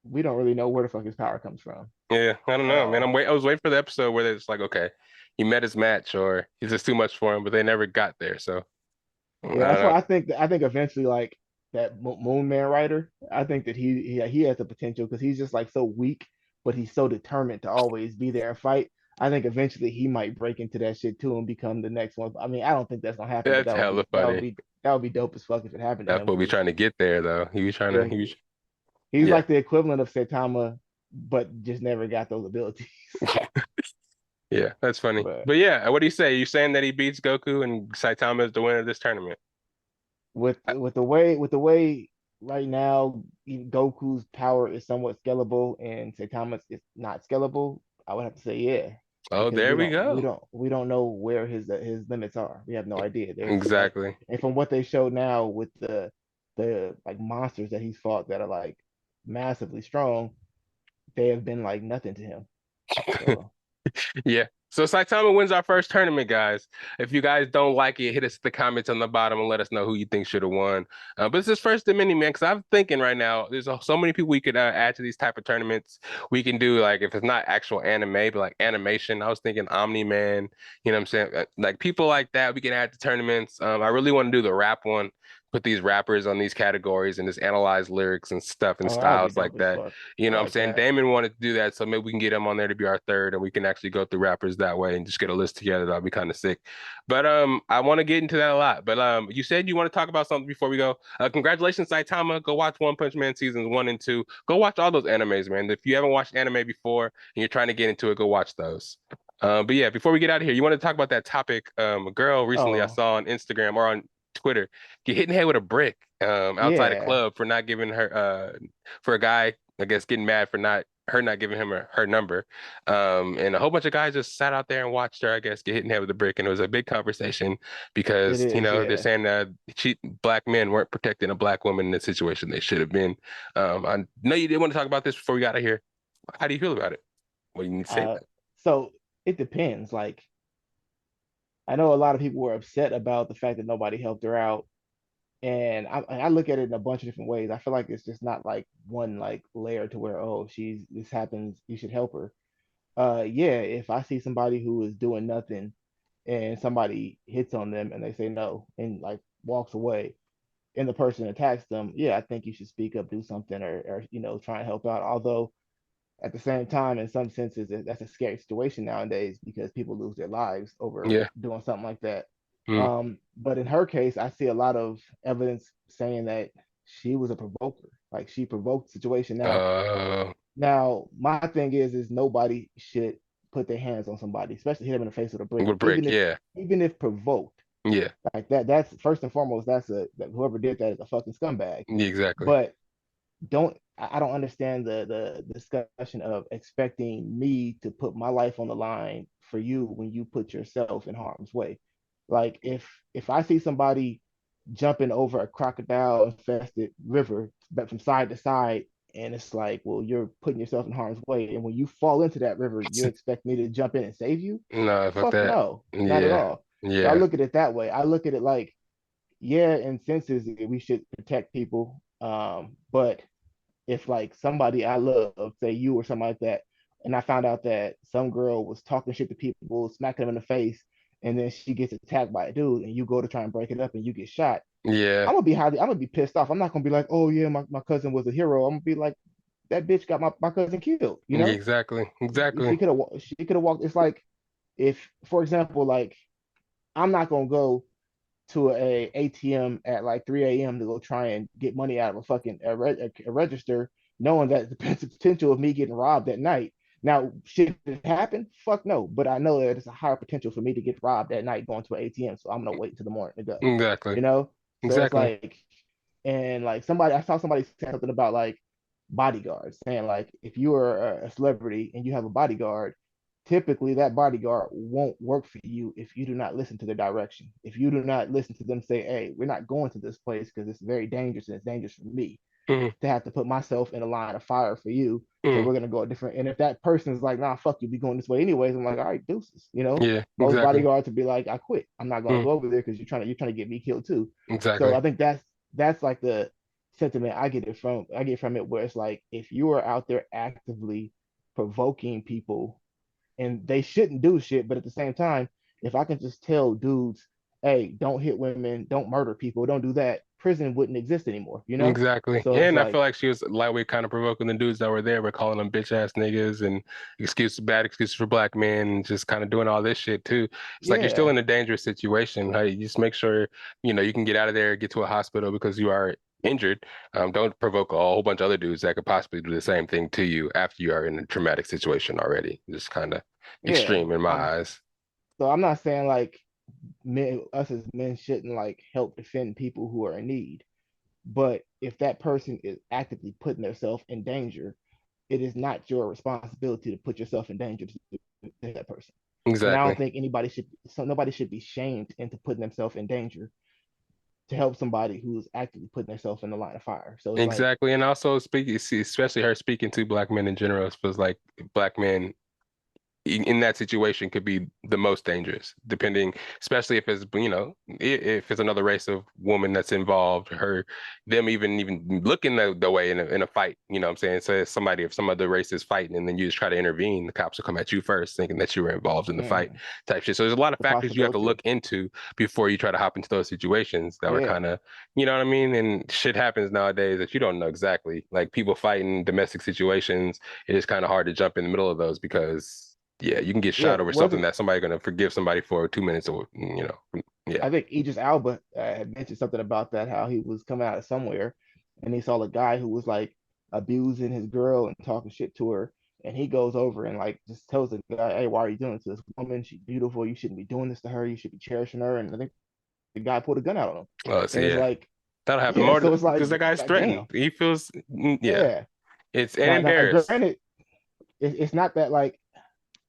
we don't really know where the fuck his power comes from Yeah, I don't at know, man. all. I was waiting for the episode where it's like, okay, he met his match or he's just too much for him, but they never got there. So I Yeah, don't that's why know. I think eventually like that Moon Man writer, I think that he has the potential because he's just like so weak, but he's so determined to always be there and fight. I think eventually he might break into that shit too and become the next one. I mean, I don't think that's gonna happen, but That's hella that would funny. be that would be dope as fuck if it happened to That's him. what we Because trying to get there though. He was trying to. yeah, He was. he's Yeah. like the equivalent of Saitama, but just never got those abilities. Yeah, that's funny. But But yeah, what do you say? You saying that he beats Goku and Saitama is the winner of this tournament? with the way right now Goku's power is somewhat scalable and Saitama's is not scalable, I would have to say yeah, Oh, because there we go. we don't know where his limits are. We have no idea. There's like, Exactly. and from what they showed now with the like monsters that he's fought that are like massively strong, they have been like nothing to him. So Yeah. So Saitama wins our first tournament, guys. If you guys don't like it, hit us in the comments on the bottom and let us know who you think should have won. But it's his first mini man, because I'm thinking right now, there's so many people we could add to these type of tournaments. We can do like if it's not actual anime, but like animation. I was thinking Omni Man. You know what I'm saying? Like people like that, we can add to tournaments. I really want to do the rap one. Put these rappers on these categories and just analyze lyrics and stuff and oh, that would be styles like dope as that. fuck. You I know what I'm like saying? that. Damon wanted to do that, so maybe we can get him on there to be our third, and we can actually go through rappers that way and just get a list together. That'll be kind of sick. But I want to get into that a lot. But you said you want to talk about something before we go. Congratulations, Saitama. Go watch One Punch Man seasons 1 and 2. Go watch all those animes, man. If you haven't watched anime before and you're trying to get into it, go watch those. But yeah, before we get out of here, you want to talk about that topic? A girl recently I Oh saw on Instagram or on Twitter get hit in the head with a brick outside a yeah, club for not giving her for a guy, I guess, getting mad for not giving him her number. And a whole bunch of guys just sat out there and watched her, I guess, get hit in the head with a brick. And it was a big conversation it because, is. they're Yeah. saying that black men weren't protecting a black woman in this situation they should have been. I know you did want to talk about this before we got out of here. How do you feel about it? What do you need to say Uh, about so it depends. Like I know a lot of people were upset about the fact that nobody helped her out, and I look at it in a bunch of different ways. I feel like it's just not like one like layer to where, oh, she's this happens, you should help her. Yeah, if I see somebody who is doing nothing and somebody hits on them and they say no and like walks away and the person attacks them, yeah, I think you should speak up, do something, or try and help out. Although at the same time, in some senses, that's a scary situation nowadays because people lose their lives it? over Yeah. doing something like that. Mm. But in her case, I see a lot of evidence saying that she was a provoker. Like she provoked the situation. Uh, Now my thing is nobody should put their hands on somebody, especially hit them in the face with a brick, with brick. Yeah. even if provoked. Yeah. Like that. That's first and foremost. That whoever did that is a fucking scumbag. Yeah. Exactly. But I don't understand the discussion of expecting me to put my life on the line for you when you put yourself in harm's way. Like if I see somebody jumping over a crocodile infested river but from side to side, and it's like, well, you're putting yourself in harm's way, and when you fall into that river you expect me to jump in and save you? No, fuck Fuck that. no, not at Yeah. all. So I Yeah. look at it that way. I look at it like, yeah, in senses we should protect people, but if like somebody I love, say you or something like that, and I found out that some girl was talking shit to people, smacking them in the face, and then she gets attacked by a dude, and you go to try and break it up and you get shot, Yeah. I'm gonna be pissed off. I'm not gonna be like, oh yeah, my cousin was a hero. I'm gonna be like, that bitch got my cousin killed, you Yeah, know? exactly. Exactly. She could have walked. It's like if, for example, like I'm not gonna go to a ATM at like 3 a.m. to go try and get money out of a fucking a register, knowing that the potential of me getting robbed at night. Now, should it happen? Fuck no. But I know that it's a higher potential for me to get robbed at night going to an ATM. So I'm gonna wait until the morning to go. Exactly. You know? So it's Exactly. like, and like I saw somebody say something about like bodyguards, saying like if you are a celebrity and you have a bodyguard, typically that bodyguard won't work for you if you do not listen to their direction. If you do not listen to them say, hey, we're not going to this place because it's very dangerous and it's dangerous for me Hmm. to have to put myself in a line of fire for you. So Hmm. we're gonna go a different. And if that person is like, nah, fuck you, be going this way anyways, I'm like, all right, deuces. Yeah, Most exactly. bodyguards would be like, I quit. I'm not gonna Hmm. go over there because you're trying to get me killed too. So Exactly. I think that's like the sentiment I get from it, where it's like if you are out there actively provoking people and they shouldn't do shit, but at the same time, if I can just tell dudes, hey, don't hit women, don't murder people, don't do that, prison wouldn't exist anymore, you know? Exactly. So it's And I feel like, like she was lightweight kind of provoking the dudes that were there by calling them bitch ass niggas and bad excuses for black men and just kind of doing all this shit too. It's like you're still yeah, in a dangerous situation. Hey, you just make sure, you can get out of there, get to a hospital because you are injured. Don't provoke a whole bunch of other dudes that could possibly do the same thing to you after you are in a traumatic situation already. Just kind of yeah. extreme in my eyes. So I'm not saying like us as men shouldn't like help defend people who are in need. But if that person is actively putting themselves in danger, it is not your responsibility to put yourself in danger to that person. And I don't Exactly. think nobody should be shamed into putting themselves in danger to help somebody who's actively putting themselves in the line of fire. So it's like, Exactly. And also speaking, especially her speaking to black men in general, it feels like black men in that situation could be the most dangerous, depending, especially if it's, if it's another race of woman that's involved, them even looking the way in a fight, you know what I'm saying? So if if some other race is fighting and then you just try to intervene, the cops will come at you first, thinking that you were involved in the fight mm, type shit. So there's a lot of the factors you have to possibility. look into before you try to hop into those situations that are Yeah, kind of, you know what I mean? And shit happens nowadays that you don't know exactly. Like people fighting domestic situations, it is kind of hard to jump in the middle of those because yeah, you can get yeah. shot over something Wasn't that somebody's gonna forgive somebody for 2 minutes or yeah, I think Idris Alba had mentioned something about that, how he was coming out of somewhere and he saw a guy who was like abusing his girl and talking shit to her. And he goes over and like just tells the guy, "Hey, why are you doing this to this woman? She's beautiful. You shouldn't be doing this to her. You should be cherishing her." And I think the guy pulled a gun out on him. so And it's yeah, like, that'll happen yeah, more so it's because that guy's like, damn, threatened. He feels yeah, yeah. it's and Now, embarrassed. granted, it's not that like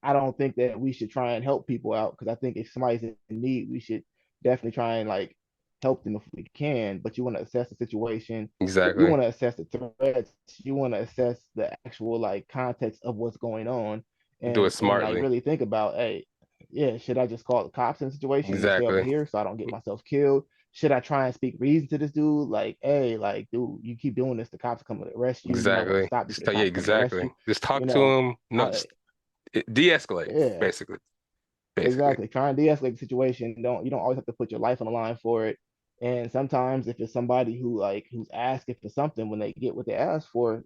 I don't think that we should try and help people out because I think if somebody's in need, we should definitely try and like help them if we can. But you want to assess the situation, you Exactly. want to assess the threats, you want to assess the actual like context of what's going on, Do it and like smartly. really think about, hey, yeah, should I just call the cops in the situation and stay over Exactly. here so I don't get myself killed? Should I try and speak reason to this dude? Like, hey, like, dude, you keep doing this, the cops are coming to arrest you. You might want to Exactly. stop Just before the tell yeah, cops come to arrest exactly. you. Just You talk to know, him. No, I, just de-escalate, yeah, basically. Basically. exactly. Try and de-escalate the situation. You don't always have to put your life on the line for it. And sometimes if it's somebody who's asking for something when they get what they ask for,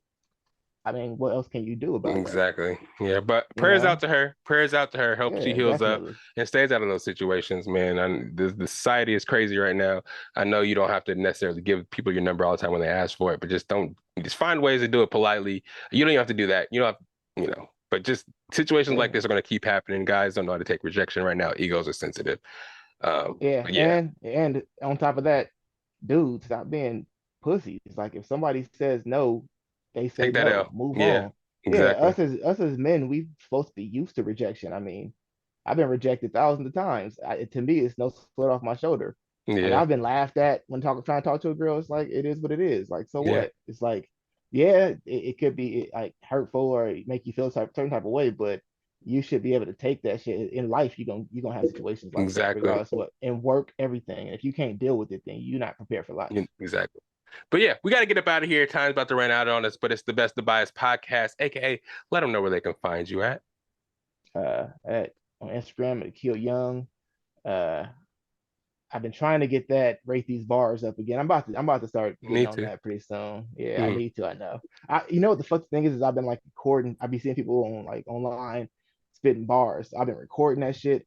I mean, what else can you do about that? Exactly. Yeah, but You prayers out know? to her. Prayers out to her. Hope she Yeah, heals up definitely. and stays out of those situations, man. The society is crazy right now. I know you don't have to necessarily give people your number all the time when they ask for it, but just find ways to do it politely. You don't even have to do that. You don't have, but just situations like Yeah. this are going to keep happening. Guys don't know how to take rejection right now. Egos are sensitive. Yeah. But yeah, And on top of that, dude, stop being pussies. Like if somebody says no, they say take that no. L. Move Yeah, on. Yeah, exactly. us as men, we supposed to be used to rejection. I mean, I've been rejected thousands of times. To me, it's no sweat off my shoulder. Like Yeah, I've been laughed at when trying to talk to a girl. It's like it is what it is. Like so yeah. what? It's like yeah, it could be like hurtful or make you feel certain type of way, but you should be able to take that shit in life. You're gonna have situations like that Exactly. regardless of what in work everything. And if you can't deal with it, then you're not prepared for life. Exactly. But yeah, we got to get up out of here. Time's about to run out on us, but it's the Best of Bias podcast, aka let them know where they can find you at. At on Instagram at Kill Young. Uh, I've been trying to get that rate these bars up again. I'm about to start getting Need on to. that pretty soon. Yeah, I Mm. need to. I know. You know what the fuck thing is I've been like recording. I be seeing people on like online spitting bars. I've been recording that shit,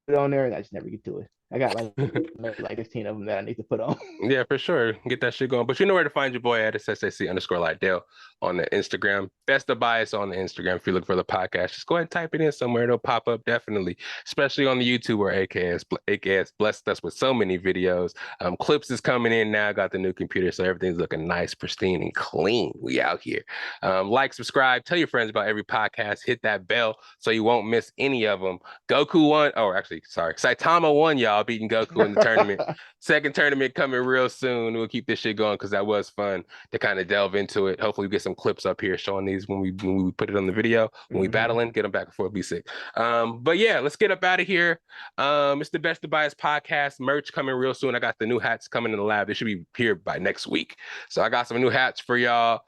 put it on there, and I just never get to it. I got like maybe like 15 of them that I need to put on. Yeah, for sure. Get that shit going. But you know where to find your boy at. It's SAC_Lydell on the Instagram. Best of Bias on the Instagram. If you look for the podcast, just go ahead and type it in somewhere. It'll pop up definitely, especially on the YouTube where AKS blessed us with so many videos. Clips is coming in now. Got the new computer, so everything's looking nice, pristine, and clean. We out here. Like, subscribe, tell your friends about every podcast. Hit that bell so you won't miss any of them. Goku won. Oh, actually, sorry. Saitama won, y'all, beating Goku in the tournament. Second tournament coming real soon. We'll keep this shit going because that was fun to kind of delve into it. Hopefully, we get some clips up here showing these when we put it on the video. When we hmm battling, get them back before it be sick. But yeah, let's get up out of here. It's the Best of Bias podcast. Merch coming real soon. I got the new hats coming in the lab. They should be here by next week. So I got some new hats for y'all.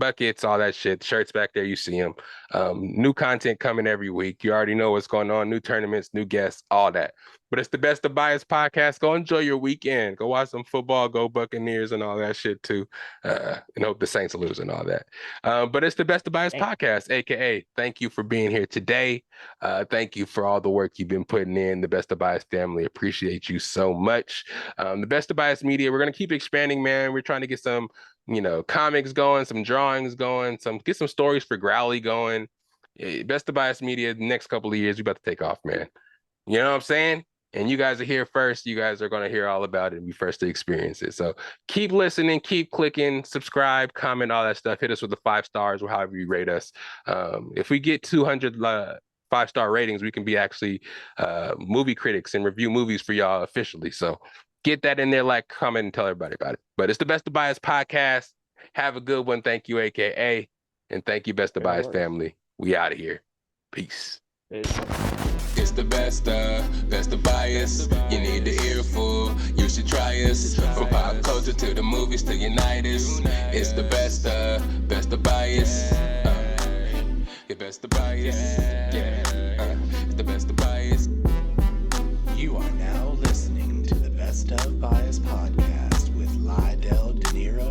buckets, all that shit. Shirts back there, you see them. New content coming every week. You already know what's going on. New tournaments, new guests, all that. But it's the Best of Bias podcast. Go enjoy your weekend. Go watch some football. Go Buccaneers and all that shit too. And hope the Saints lose and all that. But it's the Best of Bias podcast, aka thank you for being here today. Thank you for all the work you've been putting in. The Best of Bias family appreciate you so much. The Best of Bias media, we're gonna keep expanding, man. We're trying to get some, comics going, some drawings going, get some stories for Growly going. Best of Bias media, the next couple of years, we about to take off, man. You know what I'm saying? And you guys are here first. You guys are going to hear all about it and be first to experience it. So keep listening, keep clicking, subscribe, comment, all that stuff. Hit us with the 5 stars or however you rate us. If we get 200 5-star ratings, we can be actually movie critics and review movies for y'all officially. So get that in there, like, comment, and tell everybody about it. But it's the Best of Bias podcast. Have a good one. Thank you, AKA. And thank you, Best of Bias family. We out of here. Peace. It's the best of bias. You need the earful, you should try us. From pop culture to the movies to Unitas. It's the best of bias. The best of bias. Yeah, it's the best of bias. You are now listening to the Best of Bias podcast with Lydell, Dinero,